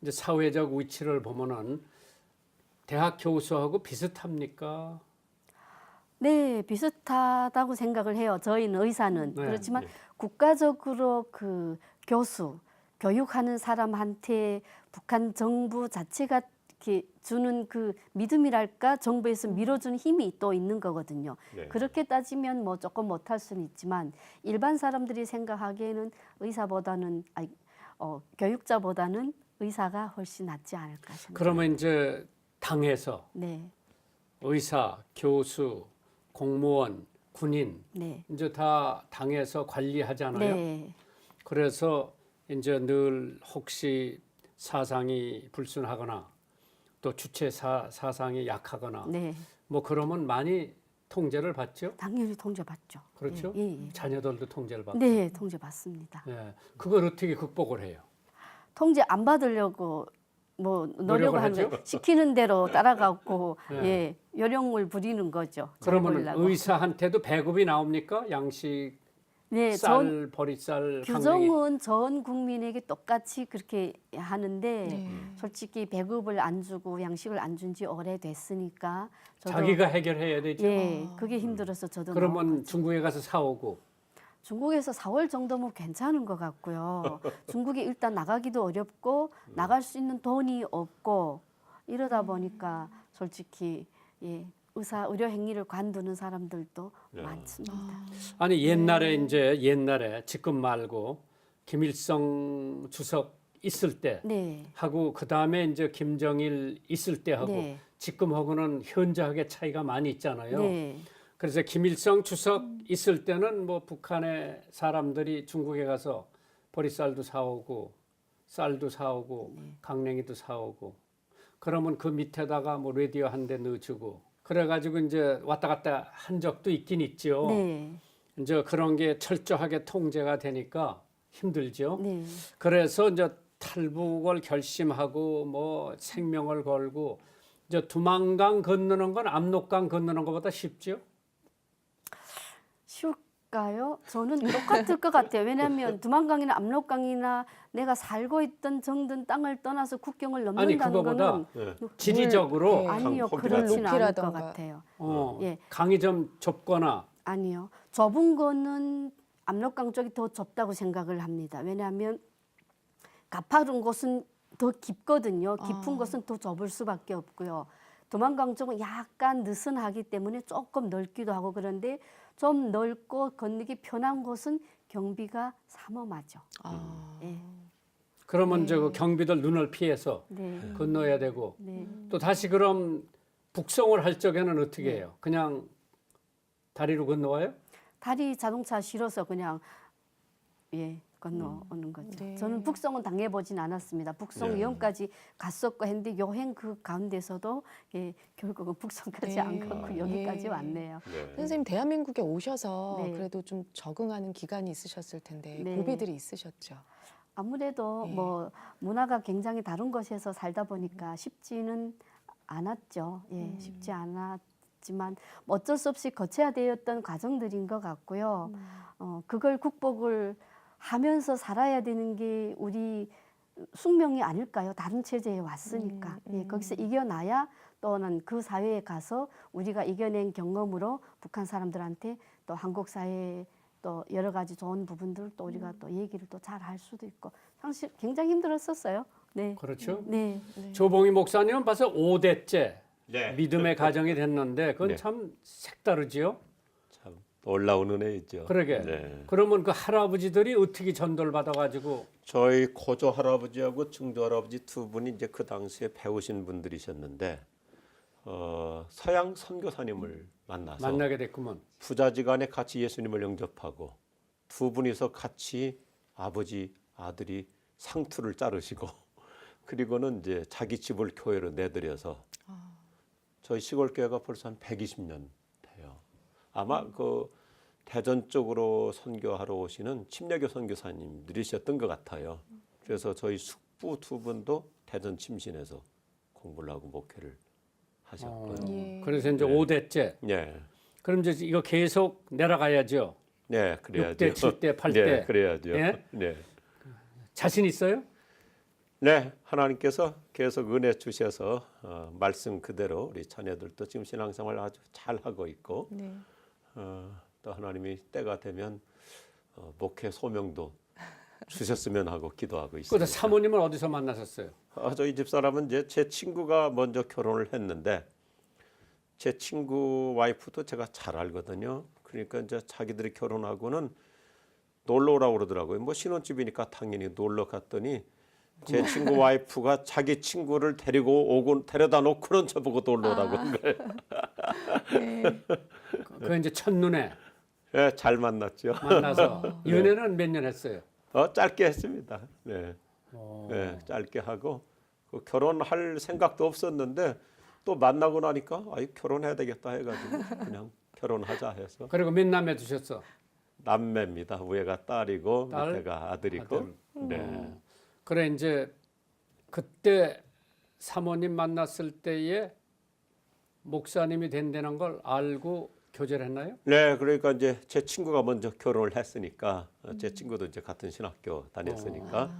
이제 사회적 위치를 보면은 대학 교수하고 비슷합니까? 네, 비슷하다고 생각을 해요. 저희는 의사는. 네, 그렇지만 네. 국가적으로 그 교수, 교육하는 사람한테 북한 정부 자체가 이렇게 주는 그 믿음이랄까 정부에서 밀어준 힘이 또 있는 거거든요. 네. 그렇게 따지면 뭐 조금 못할 수는 있지만 일반 사람들이 생각하기에는 의사보다는 교육자보다는 의사가 훨씬 낫지 않을까 생각합니다. 그러면 이제 당에서 네, 의사, 교수, 공무원, 군인 네, 이제 다 당에서 관리하잖아요. 네, 그래서 이제 늘 혹시 사상이 불순하거나 또 주체 사상이 약하거나 네. 뭐 그러면 많이 통제를 받죠. 당연히 통제받죠. 그렇죠. 예, 예, 예. 자녀들도 통제를 받고. 네, 통제받습니다. 예. 그걸 어떻게 극복을 해요? 통제 안 받으려고 뭐 노력을 하는 노력을 거예요. 시키는 대로 따라가고 네. 예, 요령을 부리는 거죠. 잘 그러면 보이려고. 의사한테도 배급이 나옵니까? 양식, 네, 쌀, 보리쌀, 강냉이. 규정은 전 국민에게 똑같이 그렇게 하는데 네. 솔직히 배급을 안 주고 양식을 안 준 지 오래됐으니까 저도 자기가 해결해야 되죠. 예, 그게 힘들어서 저도 그러면 중국에 가서 사오고 중국에서 4월 정도면 괜찮은 것 같고요. 중국에 일단 나가기도 어렵고 나갈 수 있는 돈이 없고 이러다 보니까 솔직히 예, 의료 행위를 관두는 사람들도 네. 많습니다. 아니 옛날에 지금 말고 김일성 주석 있을 때 네, 하고 그 다음에 이제 김정일 있을 때 하고 네, 지금하고는 현저하게 차이가 많이 있잖아요. 네, 그래서 김일성 주석 있을 때는 뭐 북한의 사람들이 중국에 가서 보리쌀도 사오고 쌀도 사오고 강냉이도 사오고 그러면 그 밑에다가 뭐 라디오 한 대 넣어주고 그래가지고 이제 왔다 갔다 한 적도 있긴 있죠. 네, 이제 그런 게 철저하게 통제가 되니까 힘들죠. 네. 그래서 이제 탈북을 결심하고 뭐 생명을 걸고 이제 두만강 건너는 건 압록강 건너는 것보다 쉽죠. 쉬울까요? 저는 똑같을 것 같아요. 왜냐하면 두만강이나 압록강이나 내가 살고 있던 정든 땅을 떠나서 국경을 아니 넘는다는 그거보다 거는 네. 지리적으로 네. 아니요, 강 그렇지는 않을 것 높이라던가. 같아요. 어, 예. 강이 좀 좁거나 아니요. 좁은 거는 압록강 쪽이 더 좁다고 생각을 합니다. 왜냐하면 가파른 곳은 더 깊거든요. 깊은 곳은 더 좁을 수밖에 없고요. 두만강 쪽은 약간 느슨하기 때문에 조금 넓기도 하고 그런데 좀 넓고 건너기 편한 곳은 경비가 삼엄하죠. 아. 예. 그러면 저 경비들 눈을 피해서 네. 건너야 되고 네. 또 다시 그럼 북송을 할 적에는 어떻게 해요? 그냥 다리로 건너와요? 다리 자동차 실어서 그냥 예 건너오는 거죠. 네. 저는 북송은 당해보진 않았습니다. 북송 네. 위험까지 갔었고 했는데 여행 그 가운데서도 예 결국은 북송까지 네. 안 가고 여기까지 예. 왔네요. 네. 선생님 대한민국에 오셔서 네. 그래도 좀 적응하는 기간이 있으셨을 텐데 네. 고비들이 있으셨죠. 아무래도 예. 뭐 문화가 굉장히 다른 곳에서 살다 보니까 쉽지는 않았죠. 예, 쉽지 않았지만 뭐 어쩔 수 없이 거쳐야 되었던 과정들인 것 같고요. 그걸 극복을 하면서 살아야 되는 게 우리 숙명이 아닐까요? 다른 체제에 왔으니까. 예, 거기서 이겨나야 또는 그 사회에 가서 우리가 이겨낸 경험으로 북한 사람들한테 또 한국 사회에 또 여러 가지 좋은 부분들 또 우리가 또 얘기를 또 잘 할 수도 있고 사실 굉장히 힘들었었어요. 네. 그렇죠. 네. 조봉희 목사님은 벌써 5대째 네. 믿음의 가정이 됐는데 그건 네. 참 색다르지요. 참 올라오는 애죠. 그러게. 네. 그러면 그 할아버지들이 어떻게 전도를 받아가지고 저희 고조 할아버지하고 증조 할아버지 두 분이 이제 그 당시에 배우신 분들이셨는데 서양 선교사님을 만나서 만나게 됐구먼. 부자지간에 같이 예수님을 영접하고 두 분이서 같이 아버지 아들이 상투를 자르시고 그리고는 이제 자기 집을 교회로 내드려서 저희 시골 교회가 벌써 한 120년 돼요. 아마 그 대전 쪽으로 선교하러 오시는 침례교 선교사님들이셨던 것 같아요. 그래서 저희 와이프 두 분도 대전 침신에서 공부를 하고 목회를 하셨고요. 예. 그래서 이제 네. 5대째. 네, 그럼 이제 이거 계속 내려가야죠. 네, 그래야죠. 6대, 7대, 8대. 네, 그래야죠. 예? 네. 자신 있어요? 네, 하나님께서 계속 은혜 주셔서 말씀 그대로 우리 자녀들도 지금 신앙생활 아주 잘 하고 있고 네. 또 하나님이 때가 되면 목회 소명도 주셨으면 하고 기도하고 그래서 있습니다. 사모님은 어디서 만나셨어요? 저희 집 사람은 이제 제 친구가 먼저 결혼을 했는데 제 친구 와이프도 제가 잘 알거든요. 그러니까 이제 자기들이 결혼하고는 놀러 오라고 그러더라고요. 뭐 신혼집이니까 당연히 놀러 갔더니 제 친구 와이프가 자기 친구를 데리고 오고 데려다 놓고는 저보고 놀러 오라고 한 거예요. 네. 그 이제 첫눈에 네, 잘 만났죠. 만나서 연애는 몇 년 했어요? 짧게 했습니다. 네. 어. 네, 짧게 하고 그 결혼할 생각도 없었는데 또 만나고 나니까 결혼해야 되겠다 해가지고 그냥 결혼하자 해서 그리고 몇 남매 두셨어? 남매입니다. 위에가 딸이고 딸? 밑에가 아들이고. 아들. 네. 그래 이제 그때 사모님 만났을 때에 목사님이 된다는 걸 알고 교제를 했나요? 네, 그러니까 이제 제 친구가 먼저 결혼을 했으니까 제 친구도 이제 같은 신학교 다녔으니까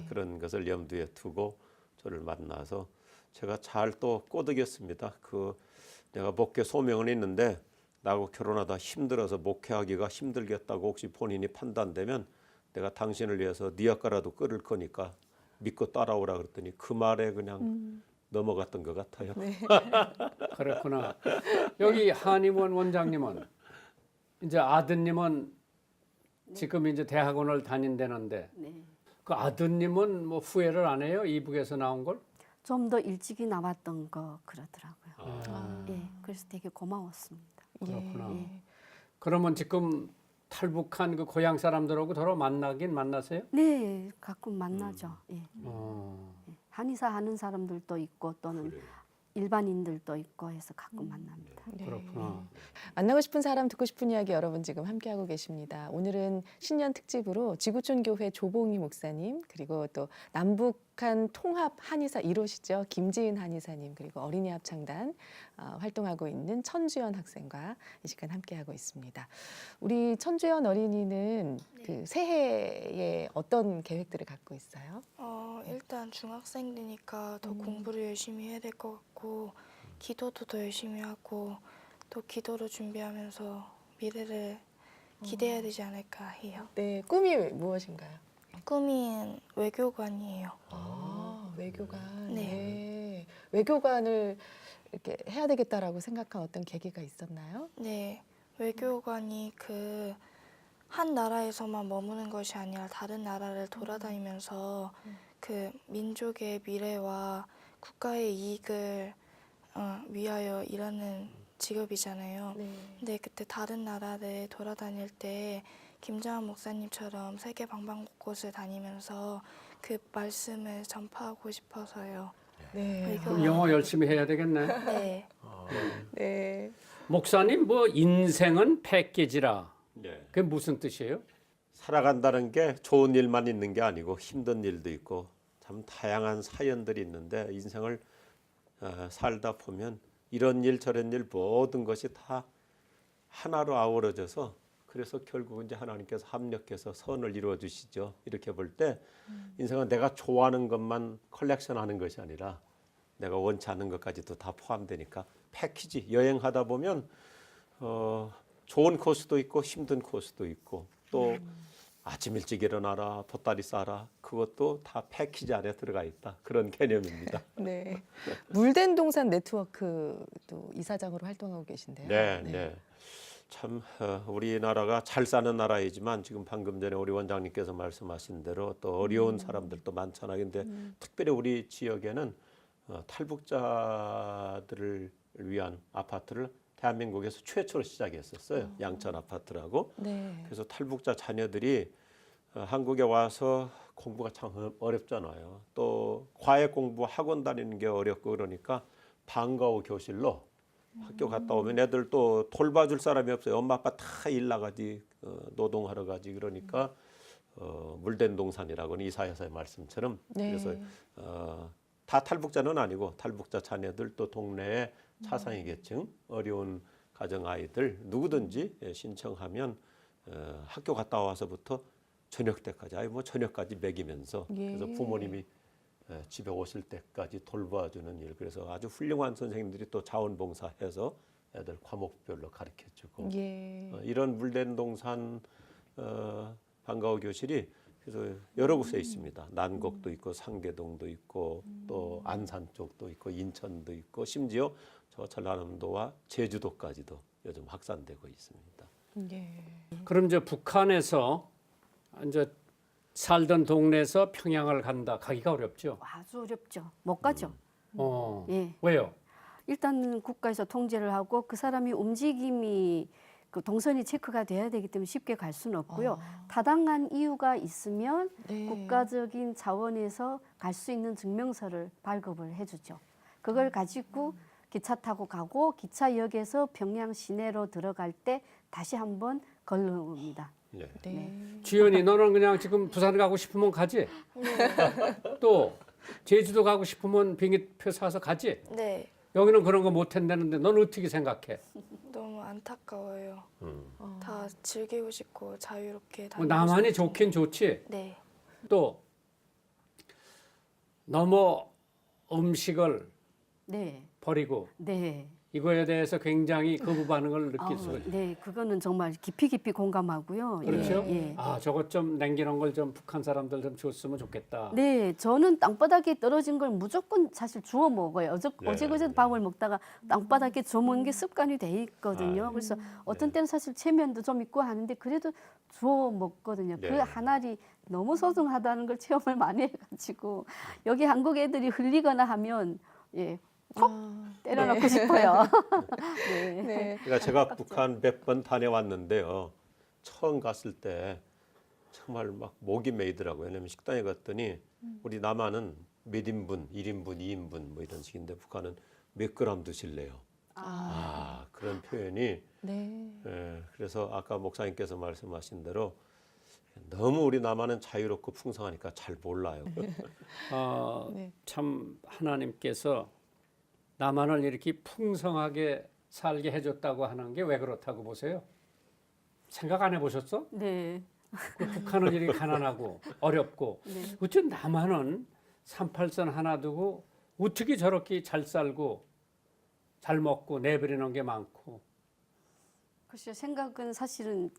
그런 것을 염두에 두고 저를 만나서 제가 잘 또 꼬드겼습니다. 내가 목회 소명은 있는데 나하고 결혼하다 힘들어서 목회하기가 힘들겠다고 혹시 본인이 판단되면 내가 당신을 위해서 네 아까라도 끓을 거니까 믿고 따라오라 그랬더니 그 말에 그냥 넘어갔던 것 같아요. 네. 그렇구나. 여기 한임원 원장님은 이제 아드님은 지금 이제 대학원을 다닌다는데 네. 그 아드님은 뭐 후회를 안 해요? 이북에서 나온 걸? 좀 더 일찍이 나왔던 거 그러더라고요. 아, 예, 그래서 되게 고마웠습니다. 그렇구나. 예. 그러면 지금 탈북한 그 고향 사람들하고 서로 만나긴 만나세요? 네, 가끔 만나죠. 예. 어. 한의사 하는 사람들도 있고 또는 일반인들도 있고 해서 가끔 만납니다. 네. 그렇구나. 만나고 싶은 사람 듣고 싶은 이야기 여러분 지금 함께하고 계십니다. 오늘은 신년 특집으로 지구촌 교회 조봉희 목사님 그리고 또 남북한 통합 한의사 1호시죠. 김지은 한의사님 그리고 어린이 합창단 활동하고 있는 천주연 학생과 이 시간 함께하고 있습니다. 우리 천주연 어린이는 그 새해에 어떤 계획들을 갖고 있어요? 일단 중학생이니까 더 공부를 열심히 해야 될 것 같고 기도도 더 열심히 하고 또 기도로 준비하면서 미래를 기대해야 되지 않을까 해요. 네, 꿈이 무엇인가요? 꿈이 외교관이에요. 외교관. 네. 네. 외교관을 이렇게 해야 되겠다라고 생각한 어떤 계기가 있었나요? 네, 외교관이 한 나라에서만 머무는 것이 아니라 다른 나라를 돌아다니면서 그 민족의 미래와 국가의 이익을 위하여 일하는 직업이잖아요. 네. 근데 그때 다른 나라를 돌아다닐 때 김정한 목사님처럼 세계 방방곳곳을 다니면서 그 말씀을 전파하고 싶어서요. 네. 그럼 영어 열심히 해야 되겠네. 네. 네. 목사님 뭐 인생은 패키지라. 네. 그게 무슨 뜻이에요? 살아간다는 게 좋은 일만 있는 게 아니고 힘든 일도 있고 참 다양한 사연들이 있는데 인생을 살다 보면 이런 일 저런 일 모든 것이 다 하나로 아우러져서 그래서 결국 이제 하나님께서 합력해서 선을 이루어 주시죠. 이렇게 볼 때 인생은 내가 좋아하는 것만 컬렉션하는 것이 아니라 내가 원치 않는 것까지도 다 포함되니까 패키지 여행하다 보면 좋은 코스도 있고 힘든 코스도 있고 또 아침 일찍 일어나라 보따리 싸라 그것도 다 패키지 안에 들어가 있다 그런 개념입니다. 네. 물된 동산 네트워크도 이사장으로 활동하고 계신데요. 네, 네. 참 우리나라가 잘 사는 나라이지만 지금 방금 전에 우리 원장님께서 말씀하신 대로 또 어려운 사람들도 많잖아요. 근데 특별히 우리 지역에는 탈북자들을 위한 아파트를 대한민국에서 최초로 시작했었어요. 양천 아파트라고. 네. 그래서 탈북자 자녀들이 한국에 와서 공부가 참 어렵잖아요. 또 과외 공부 학원 다니는 게 어렵고 그러니까 방과후 교실로 학교 갔다 오면 애들 또 돌봐줄 사람이 없어요. 엄마 아빠 다 일 나가지 노동하러 가지 그러니까 물된 동산이라고는 이사야서의 말씀처럼 네. 그래서 다 탈북자는 아니고 탈북자 자녀들 또 동네에 차상위 계층 어려운 가정 아이들 누구든지 신청하면 학교 갔다 와서부터 저녁 때까지 아니 뭐 저녁까지 먹이면서 예. 그래서 부모님이 집에 오실 때까지 돌봐주는 일 그래서 아주 훌륭한 선생님들이 또 자원봉사해서 애들 과목별로 가르쳐주고 예. 이런 물된 동산 방과후 교실이 그래서 여러 곳에 있습니다. 난곡도 있고 상계동도 있고 또 안산 쪽도 있고 인천도 있고 심지어 저 전라남도와 제주도까지도 요즘 확산되고 있습니다. 예. 그럼 이제 북한에서 이제 살던 동네에서 평양을 간다. 가기가 어렵죠. 아주 어렵죠. 못 가죠. 예. 왜요? 일단 국가에서 통제를 하고 그 사람이 움직임이 그 동선이 체크가 돼야 되기 때문에 쉽게 갈 수는 없고요. 타당한 이유가 있으면 네. 국가적인 차원에서 갈 수 있는 증명서를 발급을 해주죠. 그걸 가지고 기차 타고 가고 기차역에서 평양 시내로 들어갈 때 다시 한번 걸러옵니다. 예. 네. 주연이 너는 그냥 지금 부산 가고 싶으면 가지. 또 제주도 가고 싶으면 비행기표 사서 가지. 네. 여기는 그런 거 못 한다는데 넌 어떻게 생각해? 너무 안타까워요. 어. 다 즐기고 싶고 자유롭게 뭐 다니고 나만이 싶은데. 좋긴 좋지. 네. 또 너무 음식을 네, 버리고 네. 이거에 대해서 굉장히 거부 반응을 느낄 수가 있어요. 네, 그거는 정말 깊이 공감하고요. 그렇죠? 예, 예. 아, 저것 좀 남기는 걸 좀 북한 사람들 좀 줬으면 좋겠다. 네, 저는 땅바닥에 떨어진 걸 무조건 사실 주워 먹어요. 네. 어제그제도 밥을 먹다가 땅바닥에 주워 먹는 게 습관이 돼 있거든요. 아, 그래서 어떤 때는 사실 체면도 좀 있고 하는데 그래도 주워 먹거든요. 네. 그 한 알이 너무 소중하다는 걸 체험을 많이 해가지고 여기 한국 애들이 흘리거나 하면 예, 때려놓고 싶어요. 네. 네. 그러니까 제가 북한 몇 번 다녀왔는데요. 처음 갔을 때 정말 막 목이 메이더라고요. 왜냐면 식당에 갔더니 우리 남한은 몇 인분, 1인분, 2인분 뭐 이런 식인데 북한은 몇 그램 드실래요? 그런 표현이 네. 그래서 아까 목사님께서 말씀하신 대로 너무 우리 남한은 자유롭고 풍성하니까 잘 몰라요. 네. 참 하나님께서 남한을 이렇게 풍성하게 살게 해줬다고 하는 게 왜 그렇다고 보세요? 생각 안 해보셨어? 네. 그 북한은 이렇게 가난하고 어렵고 네. 어째 남한은 38선 하나 두고 어떻게 저렇게 잘 살고 잘 먹고 내버리는 게 많고 글쎄요, 생각은 사실은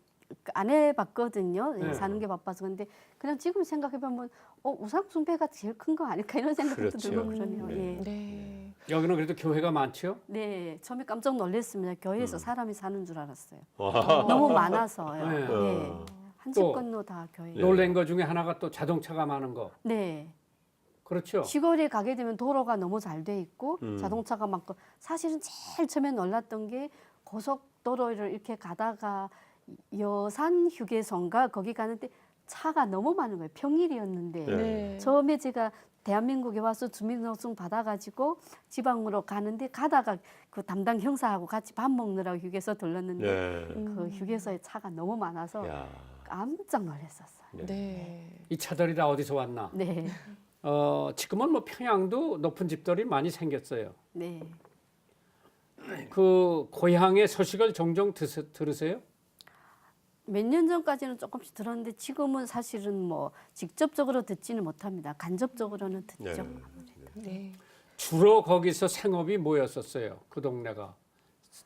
안 해봤거든요. 네. 사는 게 바빠서. 근데 그냥 지금 생각해보면 우상 숭배가 제일 큰 거 아닐까 이런 생각도 그렇죠. 들고 그러네요. 네. 예. 네. 여기는 그래도 교회가 많죠? 네, 처음에 깜짝 놀랐습니다. 교회에서 사람이 사는 줄 알았어요. 와. 너무 많아서요. 네. 네. 한 집 또 건너 다 교회. 네. 놀란 거 중에 하나가 또 자동차가 많은 거. 네. 그렇죠? 시골에 가게 되면 도로가 너무 잘 돼 있고 자동차가 많고 사실은 제일 처음에 놀랐던 게 고속도로를 이렇게 가다가 여산 휴게소인가 거기 가는데 차가 너무 많은 거예요. 평일이었는데 네. 처음에 제가 대한민국에 와서 주민등록증 받아가지고 지방으로 가는데 가다가 그 담당 형사하고 같이 밥 먹느라고 휴게소 들렀는데 네. 그 휴게소에 차가 너무 많아서 야. 깜짝 놀랐었어요. 네. 이 차들이 다 어디서 왔나? 네, 지금은 뭐 평양도 높은 집들이 많이 생겼어요. 네. 그 고향의 소식을 종종 들으세요? 몇 년 전까지는 조금씩 들었는데 지금은 사실은 뭐 직접적으로 듣지는 못합니다. 간접적으로는 듣죠. 네. 네. 주로 거기서 생업이 뭐였었어요? 그 동네가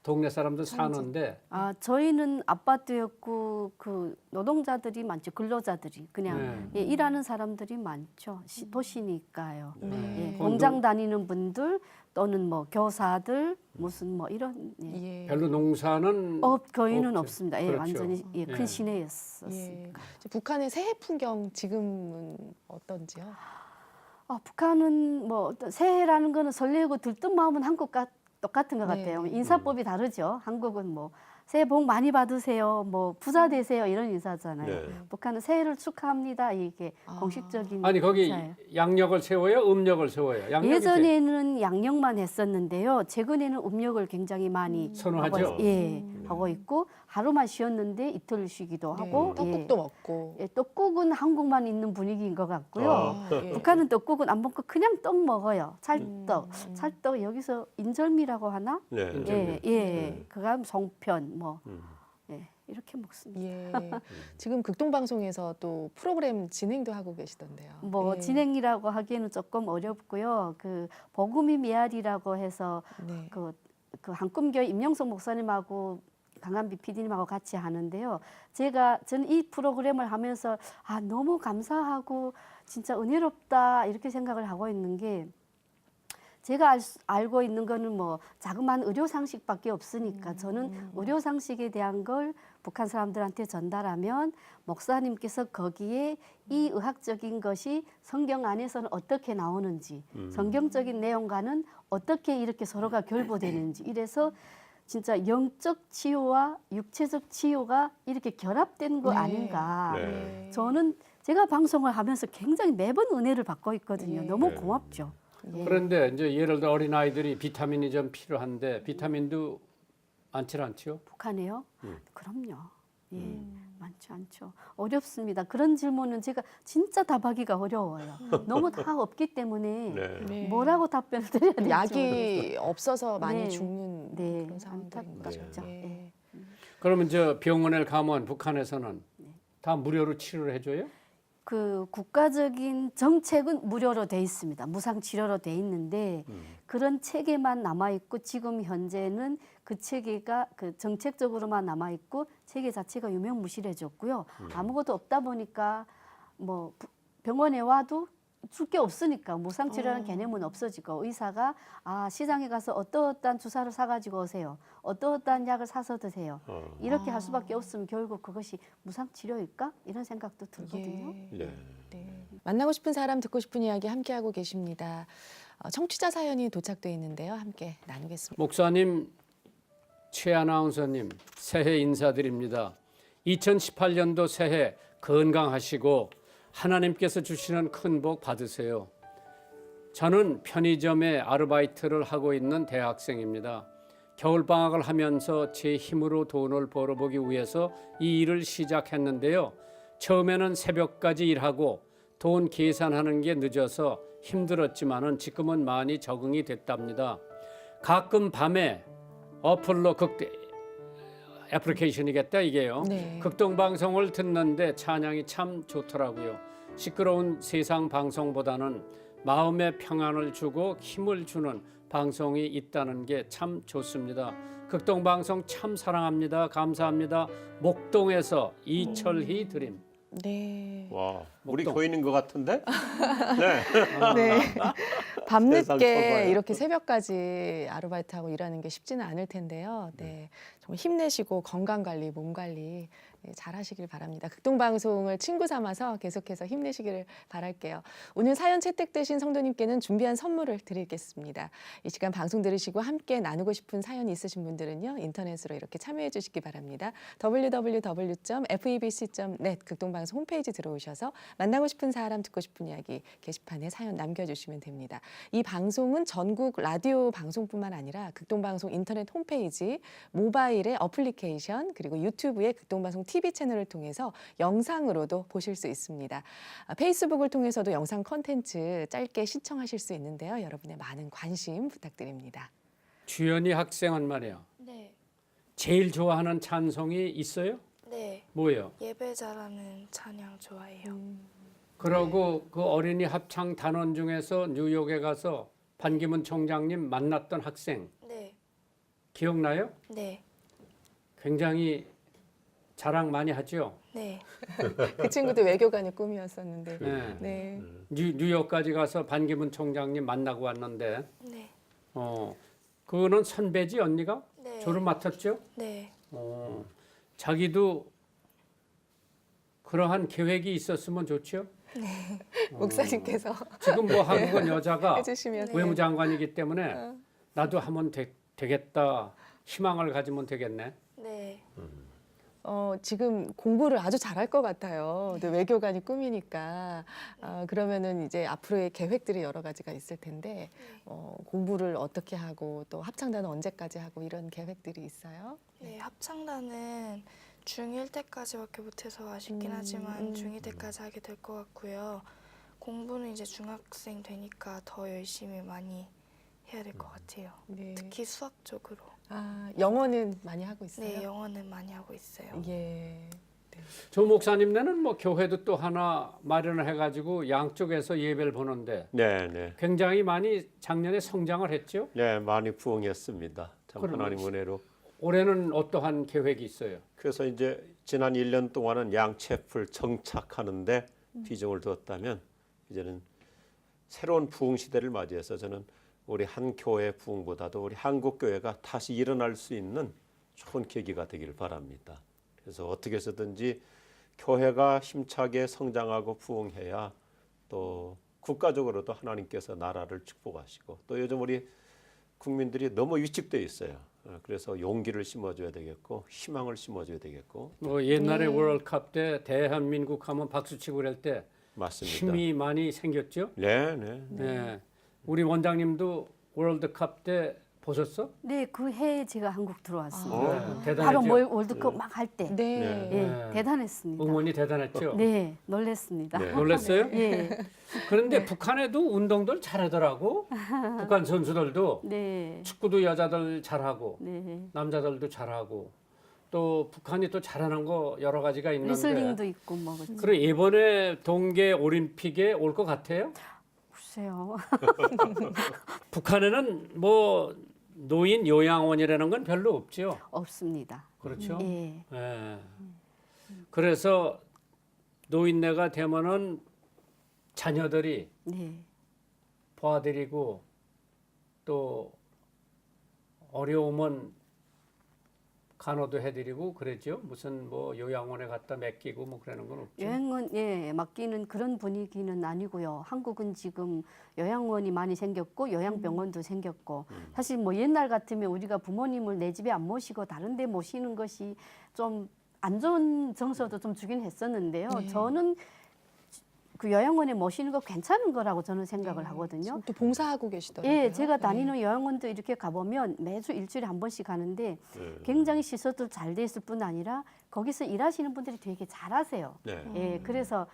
동네 사람들 사는데 아, 저희는 아파트였고 그 노동자들이 많죠. 근로자들이 그냥 네. 예, 일하는 사람들이 많죠. 도시니까요. 네. 예, 공장 다니는 분들 또는 뭐 교사들 무슨 뭐 이런 예. 예. 별로 농사는 거의는 없죠. 없습니다. 예, 그렇죠. 완전히 예, 큰 예. 시내였었으니까. 예. 북한의 새해 풍경 지금은 어떤지요? 북한은 뭐 어떤 새해라는 거는 설레고 들뜬 마음은 한국과 똑같은 것 네. 같아요. 인사법이 다르죠. 한국은 뭐 새해 복 많이 받으세요, 뭐 부자 되세요 이런 인사잖아요. 네. 북한은 새해를 축하합니다 이게 공식적인 아니 거기 인사예요. 양력을 세워요, 음력을 세워요. 양력이지? 예전에는 양력만 했었는데요. 최근에는 음력을 굉장히 많이 선호하죠? 하고 있고 하루만 쉬었는데 이틀 쉬기도 하고 네. 떡국도 먹고. 떡국은 떡국은 한국만 있는 분위기인 것 같고요. 예. 북한은 떡국은 안 먹고 그냥 떡 먹어요. 찰떡. 찰떡 여기서 인절미라고 하나? 네. 예. 그다음 송편 뭐 예. 이렇게 먹습니다. 예. 지금 극동방송에서 또 프로그램 진행도 하고 계시던데요. 뭐 예. 진행이라고 하기에는 조금 어렵고요. 그 복음이 메아리라고 해서 네. 그 한꿈교회 임영석 목사님하고 강한비 PD님하고 같이 하는데요. 저는 이 프로그램을 하면서 너무 감사하고 진짜 은혜롭다 이렇게 생각을 하고 있는 게 제가 알고 있는 거는 뭐 자그마한 의료 상식밖에 없으니까 저는 의료 상식에 대한 걸 북한 사람들한테 전달하면 목사님께서 거기에 이 의학적인 것이 성경 안에서는 어떻게 나오는지 성경적인 내용과는 어떻게 이렇게 서로가 결부되는지 이래서 진짜 영적 치유와 육체적 치유가 이렇게 결합된 거 네. 아닌가. 네. 저는 제가 방송을 하면서 굉장히 매번 은혜를 받고 있거든요. 예. 너무 네. 고맙죠. 예. 그런데 이제 예를 들어 어린 아이들이 비타민이 좀 필요한데 비타민도 많지 않죠? 북한에요? 그럼요. 예, 많지 않죠. 어렵습니다. 그런 질문은 제가 진짜 답하기가 어려워요. 너무 다 없기 때문에 네. 네. 뭐라고 답변을 드려야 될지 약이 없어서 많이 네. 죽는 네, 그런 상황들인 거죠. 안타깝죠. 예. 그러면 저 병원에 가면 북한에서는 다 무료로 치료를 해줘요? 그 국가적인 정책은 무료로 돼 있습니다. 무상 치료로 돼 있는데 그런 체계만 남아 있고 지금 현재는 그 체계가 그 정책적으로만 남아 있고 체계 자체가 유명무실해졌고요. 아무것도 없다 보니까 뭐 병원에 와도 줄 게 없으니까 무상 치료라는 개념은 없어지고 의사가 시장에 가서 어떠한 주사를 사가지고 오세요. 어떠한 약을 사서 드세요. 이렇게 할 수밖에 없으면 결국 그것이 무상 치료일까? 이런 생각도 들거든요. 예. 네. 네. 만나고 싶은 사람 듣고 싶은 이야기 함께 하고 계십니다. 청취자 사연이 도착돼 있는데요. 함께 나누겠습니다. 목사님, 최 아나운서님, 새해 인사드립니다. 2018년도 새해 건강하시고 하나님께서 주시는 큰 복 받으세요. 저는 편의점에 아르바이트를 하고 있는 대학생입니다. 겨울방학을 하면서 제 힘으로 돈을 벌어보기 위해서 이 일을 시작했는데요. 처음에는 새벽까지 일하고 돈 계산하는 게 늦어서 힘들었지만은 지금은 많이 적응이 됐답니다. 가끔 밤에 어플로 애플리케이션이겠다 이게요. 네. 극동방송을 듣는데 찬양이 참 좋더라고요. 시끄러운 세상 방송보다는 마음의 평안을 주고 힘을 주는 방송이 있다는 게 참 좋습니다. 극동방송 참 사랑합니다. 감사합니다. 목동에서 이철희 드림. 네. 와, 우리 목동. 교인인 것 같은데? 네. 네. 세상 밤늦게 초보예요. 이렇게 새벽까지 아르바이트하고 일하는 게 쉽지는 않을 텐데요. 네. 정말 힘내시고 건강 관리, 몸 관리 잘 하시길 바랍니다. 극동방송을 친구 삼아서 계속해서 힘내시기를 바랄게요. 오늘 사연 채택되신 성도님께는 준비한 선물을 드리겠습니다. 이 시간 방송 들으시고 함께 나누고 싶은 사연이 있으신 분들은요. 인터넷으로 이렇게 참여해 주시기 바랍니다. www.febc.net 극동방송 홈페이지 들어오셔서 만나고 싶은 사람, 듣고 싶은 이야기 게시판에 사연 남겨주시면 됩니다. 이 방송은 전국 라디오 방송뿐만 아니라 극동방송 인터넷 홈페이지, 모바일의 어플리케이션, 그리고 유튜브의 극동방송 TV 채널을 통해서 영상으로도 보실 수 있습니다. 페이스북을 통해서도 영상 콘텐츠 짧게 시청하실 수 있는데요. 여러분의 많은 관심 부탁드립니다. 주연이 학생은 말이야. 네. 제일 좋아하는 찬송이 있어요? 네. 뭐예요? 예배 잘하는 찬양 좋아해요. 그러고 그 어린이 합창 단원 중에서 뉴욕에 가서 반기문 총장님 만났던 학생 네. 기억나요? 네. 굉장히 자랑 많이 하죠. 네. 그 친구도 외교관의 꿈이었었는데. 네. 네. 뉴욕까지 가서 반기문 총장님 만나고 왔는데 네. 그거는 선배지 언니가 네. 조를 맡았죠. 네. 자기도 그러한 계획이 있었으면 좋죠. 목사님께서 지금 뭐 한국은 여자가 해주시면 외무장관이기 때문에 나도 하면 되겠다 희망을 가지면 되겠네. 네. 지금 공부를 아주 잘할 것 같아요. 또 외교관이 꿈이니까. 그러면은 이제 앞으로의 계획들이 여러 가지가 있을 텐데 공부를 어떻게 하고 또 합창단은 언제까지 하고 이런 계획들이 있어요? 네. 합창단은 중1 때까지밖에 못해서 아쉽긴 하지만 중2 때까지 하게 될 것 같고요. 공부는 이제 중학생 되니까 더 열심히 많이 해야 될 것 같아요. 네. 특히 수학 쪽으로. 아, 영어는 많이 하고 있어요? 네, 영어는 많이 하고 있어요. 예. 조 목사님네는 뭐 교회도 또 하나 마련을 해가지고 양쪽에서 예배를 보는데 네, 네. 굉장히 많이 작년에 성장을 했죠. 네, 많이 부흥했습니다. 참 그러면 하나님 은혜로. 올해는 어떠한 계획이 있어요? 그래서 이제 지난 1년 동안은 양채플 정착하는데 비중을 두었다면 이제는 새로운 부흥 시대를 맞이해서 저는 우리 한 교회 부흥보다도 우리 한국 교회가 다시 일어날 수 있는 좋은 계기가 되기를 바랍니다. 그래서 어떻게 해서든지 교회가 힘차게 성장하고 부흥해야 또 국가적으로도 하나님께서 나라를 축복하시고 또 요즘 우리 국민들이 너무 위축되어 있어요. 그래서 용기를 심어줘야 되겠고 희망을 심어줘야 되겠고 뭐 옛날에 월드컵 때 대한민국 하면 박수치고 그럴 때 맞습니다. 힘이 많이 생겼죠. 네, 네. 네. 우리 원장님도 월드컵 때 보셨어? 네, 그 해에 제가 한국 들어왔습니다. 네, 대단했죠. 바로 월드컵 막 할 때. 네. 예, 네. 대단했습니다. 응원이 대단했죠. 네, 놀랬습니다. 네. 놀랐어요? 예, 그런데 북한에도 운동들 잘하더라고. 북한 선수들도 네, 축구도 여자들 잘하고 네. 남자들도 잘하고 또 북한이 또 잘하는 거 여러 가지가 있는데 리슬링도 있고 뭐 그렇죠. 그래 이번에 동계 올림픽에 올 것 같아요? 글쎄요. 북한에는 뭐 노인 요양원이라는 건 별로 없죠. 없습니다. 그렇죠. 예, 예. 그래서 노인네가 되면은 자녀들이 네, 봐드리고 또 어려우면 간호도 해드리고 그랬죠. 무슨 뭐 요양원에 갖다 맡기고 뭐 그러는 건 없죠. 여행은 예 맡기는 그런 분위기는 아니고요. 한국은 지금 요양원이 많이 생겼고 요양병원도 생겼고 사실 뭐 옛날 같으면 우리가 부모님을 내 집에 안 모시고 다른 데 모시는 것이 좀 안 좋은 정서도 좀 주긴 했었는데요. 네. 저는 그 요양원에 모시는 거 괜찮은 거라고 저는 생각을 네. 하거든요. 지금 또 봉사하고 계시더라고요. 예, 제가 네. 다니는 요양원도 이렇게 가보면 매주 일주일에 한 번씩 가는데 네. 굉장히 시설도 잘 돼 있을 뿐 아니라 거기서 일하시는 분들이 되게 잘하세요. 네. 예, 그래서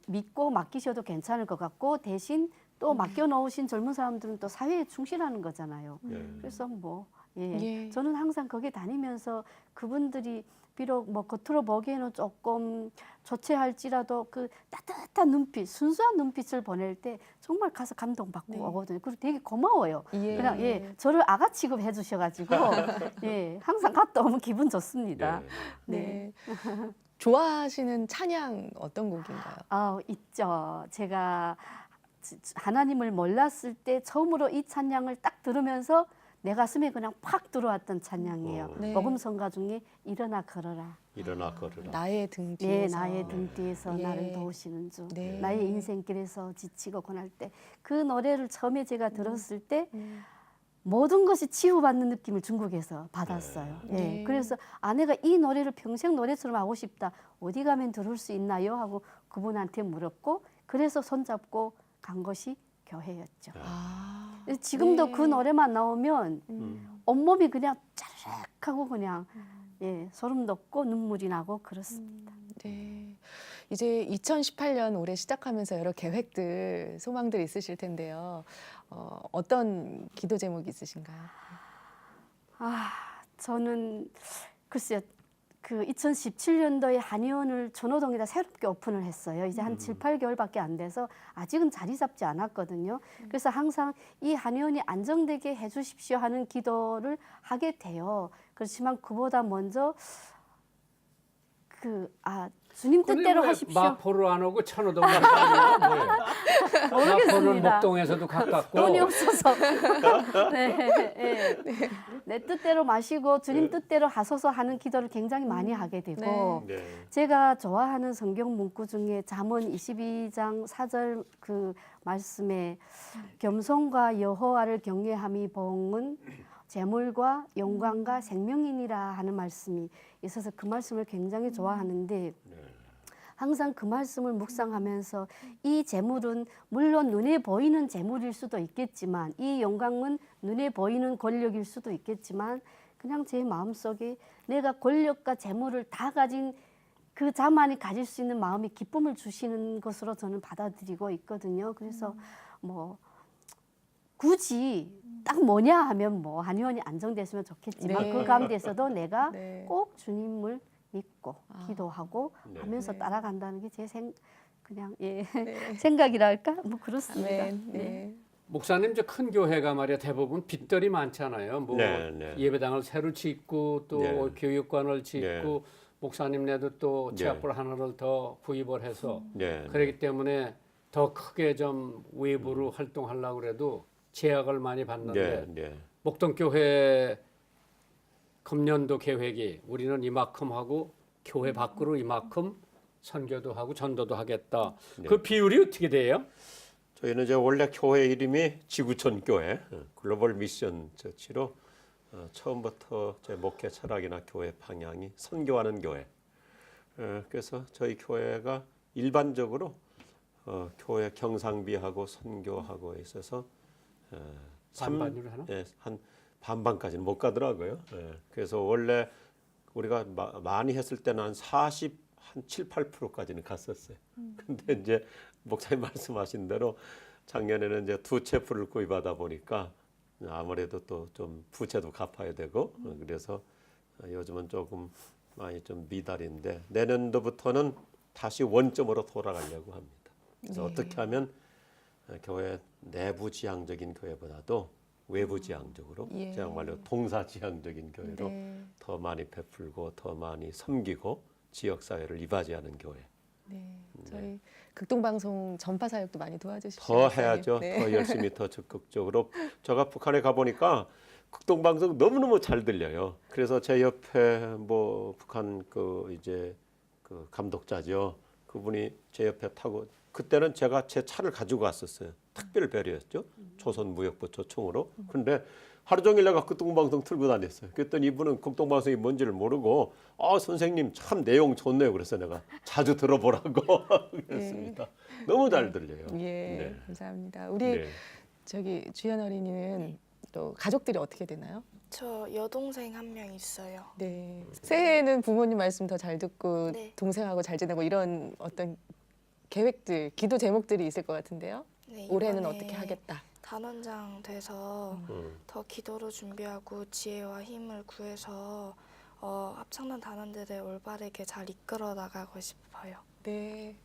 믿고 맡기셔도 괜찮을 것 같고 대신 또 맡겨놓으신 젊은 사람들은 또 사회에 충실하는 거잖아요. 네. 그래서 뭐 예, 예. 저는 항상 거기 다니면서 그분들이 비록 뭐 겉으로 보기에는 조금 조체할지라도 그 따뜻한 눈빛, 순수한 눈빛을 보낼 때 정말 가서 감동받고 네. 오거든요. 그리고 되게 고마워요. 예. 그냥 예, 저를 아가 취급해 주셔가지고 예, 항상 갔다 오면 기분 좋습니다. 네. 네. 좋아하시는 찬양 어떤 곡인가요? 아, 있죠. 제가 하나님을 몰랐을 때 처음으로 이 찬양을 딱 들으면서 내 가슴에 그냥 팍 들어왔던 찬양이에요. 네. 복음성가 중에 일어나 걸어라. 일어나 걸으라. 나의 등 네, 뒤에서. 나의 등 뒤에서 예. 나를 도우시는 주. 네. 나의 인생길에서 지치고 고날 때 그 노래를 처음에 제가 들었을 때 모든 것이 치유받는 느낌을 중국에서 받았어요. 예. 네. 그래서 아내가 이 노래를 평생 노래처럼 하고 싶다. 어디 가면 들을 수 있나요? 하고 그분한테 물었고 그래서 손잡고 간 것이 교회였죠. 아. 그래서 지금도 네. 그 노래만 나오면 온몸이 그냥 짜르륵하고 그냥 예, 소름 돋고 눈물이 나고 그렇습니다. 네. 이제 2018년 올해 시작하면서 여러 계획들, 소망들 있으실 텐데요. 어떤 기도 제목이 있으신가요? 아, 저는 글쎄요. 그 2017년도에 한의원을 전호동에다 새롭게 오픈을 했어요. 이제 한 7, 8개월밖에 안 돼서 아직은 자리 잡지 않았거든요. 그래서 항상 이 한의원이 안정되게 해주십시오 하는 기도를 하게 돼요. 그렇지만 그보다 먼저 주님 뜻대로 하십시오. 마포로 안 오고 천호동 가는 거예요. 마포는 모르겠습니다. 목동에서도 가깝고 돈이 없어서 네. 내 뜻대로 마시고 주님 뜻대로 하소서 하는 기도를 굉장히 많이 하게 되고 네. 제가 좋아하는 성경 문구 중에 잠언 22장 4절 그 말씀에 겸손과 여호와를 경외함이 복은 재물과 영광과 생명이니라 하는 말씀이 있어서 그 말씀을 굉장히 좋아하는데 항상 그 말씀을 묵상하면서 이 재물은 물론 눈에 보이는 재물일 수도 있겠지만 이 영광은 눈에 보이는 권력일 수도 있겠지만 그냥 제 마음속에 내가 권력과 재물을 다 가진 그 자만이 가질 수 있는 마음이 기쁨을 주시는 것으로 저는 받아들이고 있거든요. 그래서 뭐 굳이 딱 뭐냐 하면 뭐 한의원이 안정됐으면 좋겠지만 네. 그 가운데서도 내가 네. 꼭 주님을 믿고 기도하고 네. 하면서 네. 따라간다는 게 제 그냥 예 네. 생각이랄까 뭐 그렇습니다. 아멘. 네. 목사님 저 큰 교회가 말이야 대부분 빚들이 많잖아요. 뭐 네, 네. 예배당을 새로 짓고 또 네. 교육관을 짓고 네. 목사님네도 또 네. 체육관 하나를 더 구입을 해서 네. 그렇기 때문에 더 크게 좀 외부로 활동하려고 그래도 제약을 많이 받는데 네. 네. 목동교회 금년도 계획이 우리는 이만큼 하고 교회 밖으로 이만큼 선교도 하고 전도도 하겠다. 네. 그 비율이 어떻게 돼요? 저희는 이제 원래 교회 이름이 지구촌 교회 글로벌 미션 처치로 처음부터 제 목회 철학이나 교회 방향이 선교하는 교회. 그래서 저희 교회가 일반적으로 교회 경상비하고 선교하고 있어서 반반으로 하나? 한 반반까지는 못 가더라고요. 그래서 원래 우리가 많이 했을 때는 한 7, 8%까지는 갔었어요. 근데 이제 목사님 말씀하신 대로 작년에는 이제 두 채플을 구입하다 보니까 아무래도 또 좀 부채도 갚아야 되고 그래서 요즘은 조금 많이 좀 미달인데 내년도부터는 다시 원점으로 돌아가려고 합니다. 그래서 네. 어떻게 하면 교회 내부 지향적인 교회보다도 외부 지향적으로 예. 정말로 동사 지향적인 교회로 네. 더 많이 베풀고 더 많이 섬기고 지역 사회를 이바지하는 교회. 네. 저희 극동방송 전파 사역도 많이 도와주시죠. 더 목사님. 해야죠. 네. 더 열심히 더 적극적으로. 제가 북한에 가 보니까 극동방송 너무너무 잘 들려요. 그래서 제 옆에 뭐 북한 그 이제 그 감독자죠. 그분이 제 옆에 타고 그때는 제가 제 차를 가지고 왔었어요. 특별 배려였죠. 조선무역부 초청으로. 그런데 하루 종일 내가 극동방송 틀고 다녔어요. 그랬더니 이분은 극동방송이 뭔지를 모르고 선생님 참 내용 좋네요. 그래서 내가 자주 들어보라고 그랬습니다. 너무 잘 들려요. 예. 네. 감사합니다. 우리 네. 저기 주연 어린이는 또 가족들이 어떻게 되나요? 저 여동생 한 명 있어요. 네. 새해에는 부모님 말씀 더 잘 듣고 네. 동생하고 잘 지내고 이런 어떤 계획들, 기도 제목들이 있을 것 같은데요. 네, 올해는 이번에 어떻게 하겠다. 단원장 돼서 더 기도로 준비하고 지혜와 힘을 구해서 합창단 단원들을 올바르게 잘 이끌어 나가고 싶어요. 네.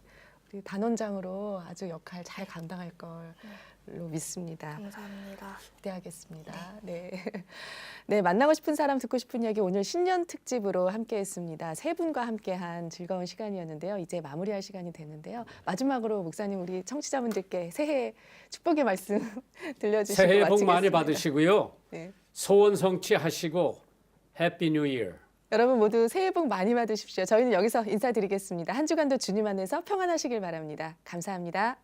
우리 단원장으로 아주 역할 잘 감당할 걸로 믿습니다. 감사합니다. 기대하겠습니다. 네. 네, 만나고 싶은 사람 듣고 싶은 이야기 오늘 신년 특집으로 함께했습니다. 세 분과 함께한 즐거운 시간이었는데요. 이제 마무리할 시간이 됐는데요. 마지막으로 목사님 우리 청취자분들께 새해 축복의 말씀 들려주시고 새해 복 마치겠습니다. 많이 받으시고요. 네. 소원 성취하시고 해피 뉴 이어. 여러분 모두 새해 복 많이 받으십시오. 저희는 여기서 인사드리겠습니다. 한 주간도 주님 안에서 평안하시길 바랍니다. 감사합니다.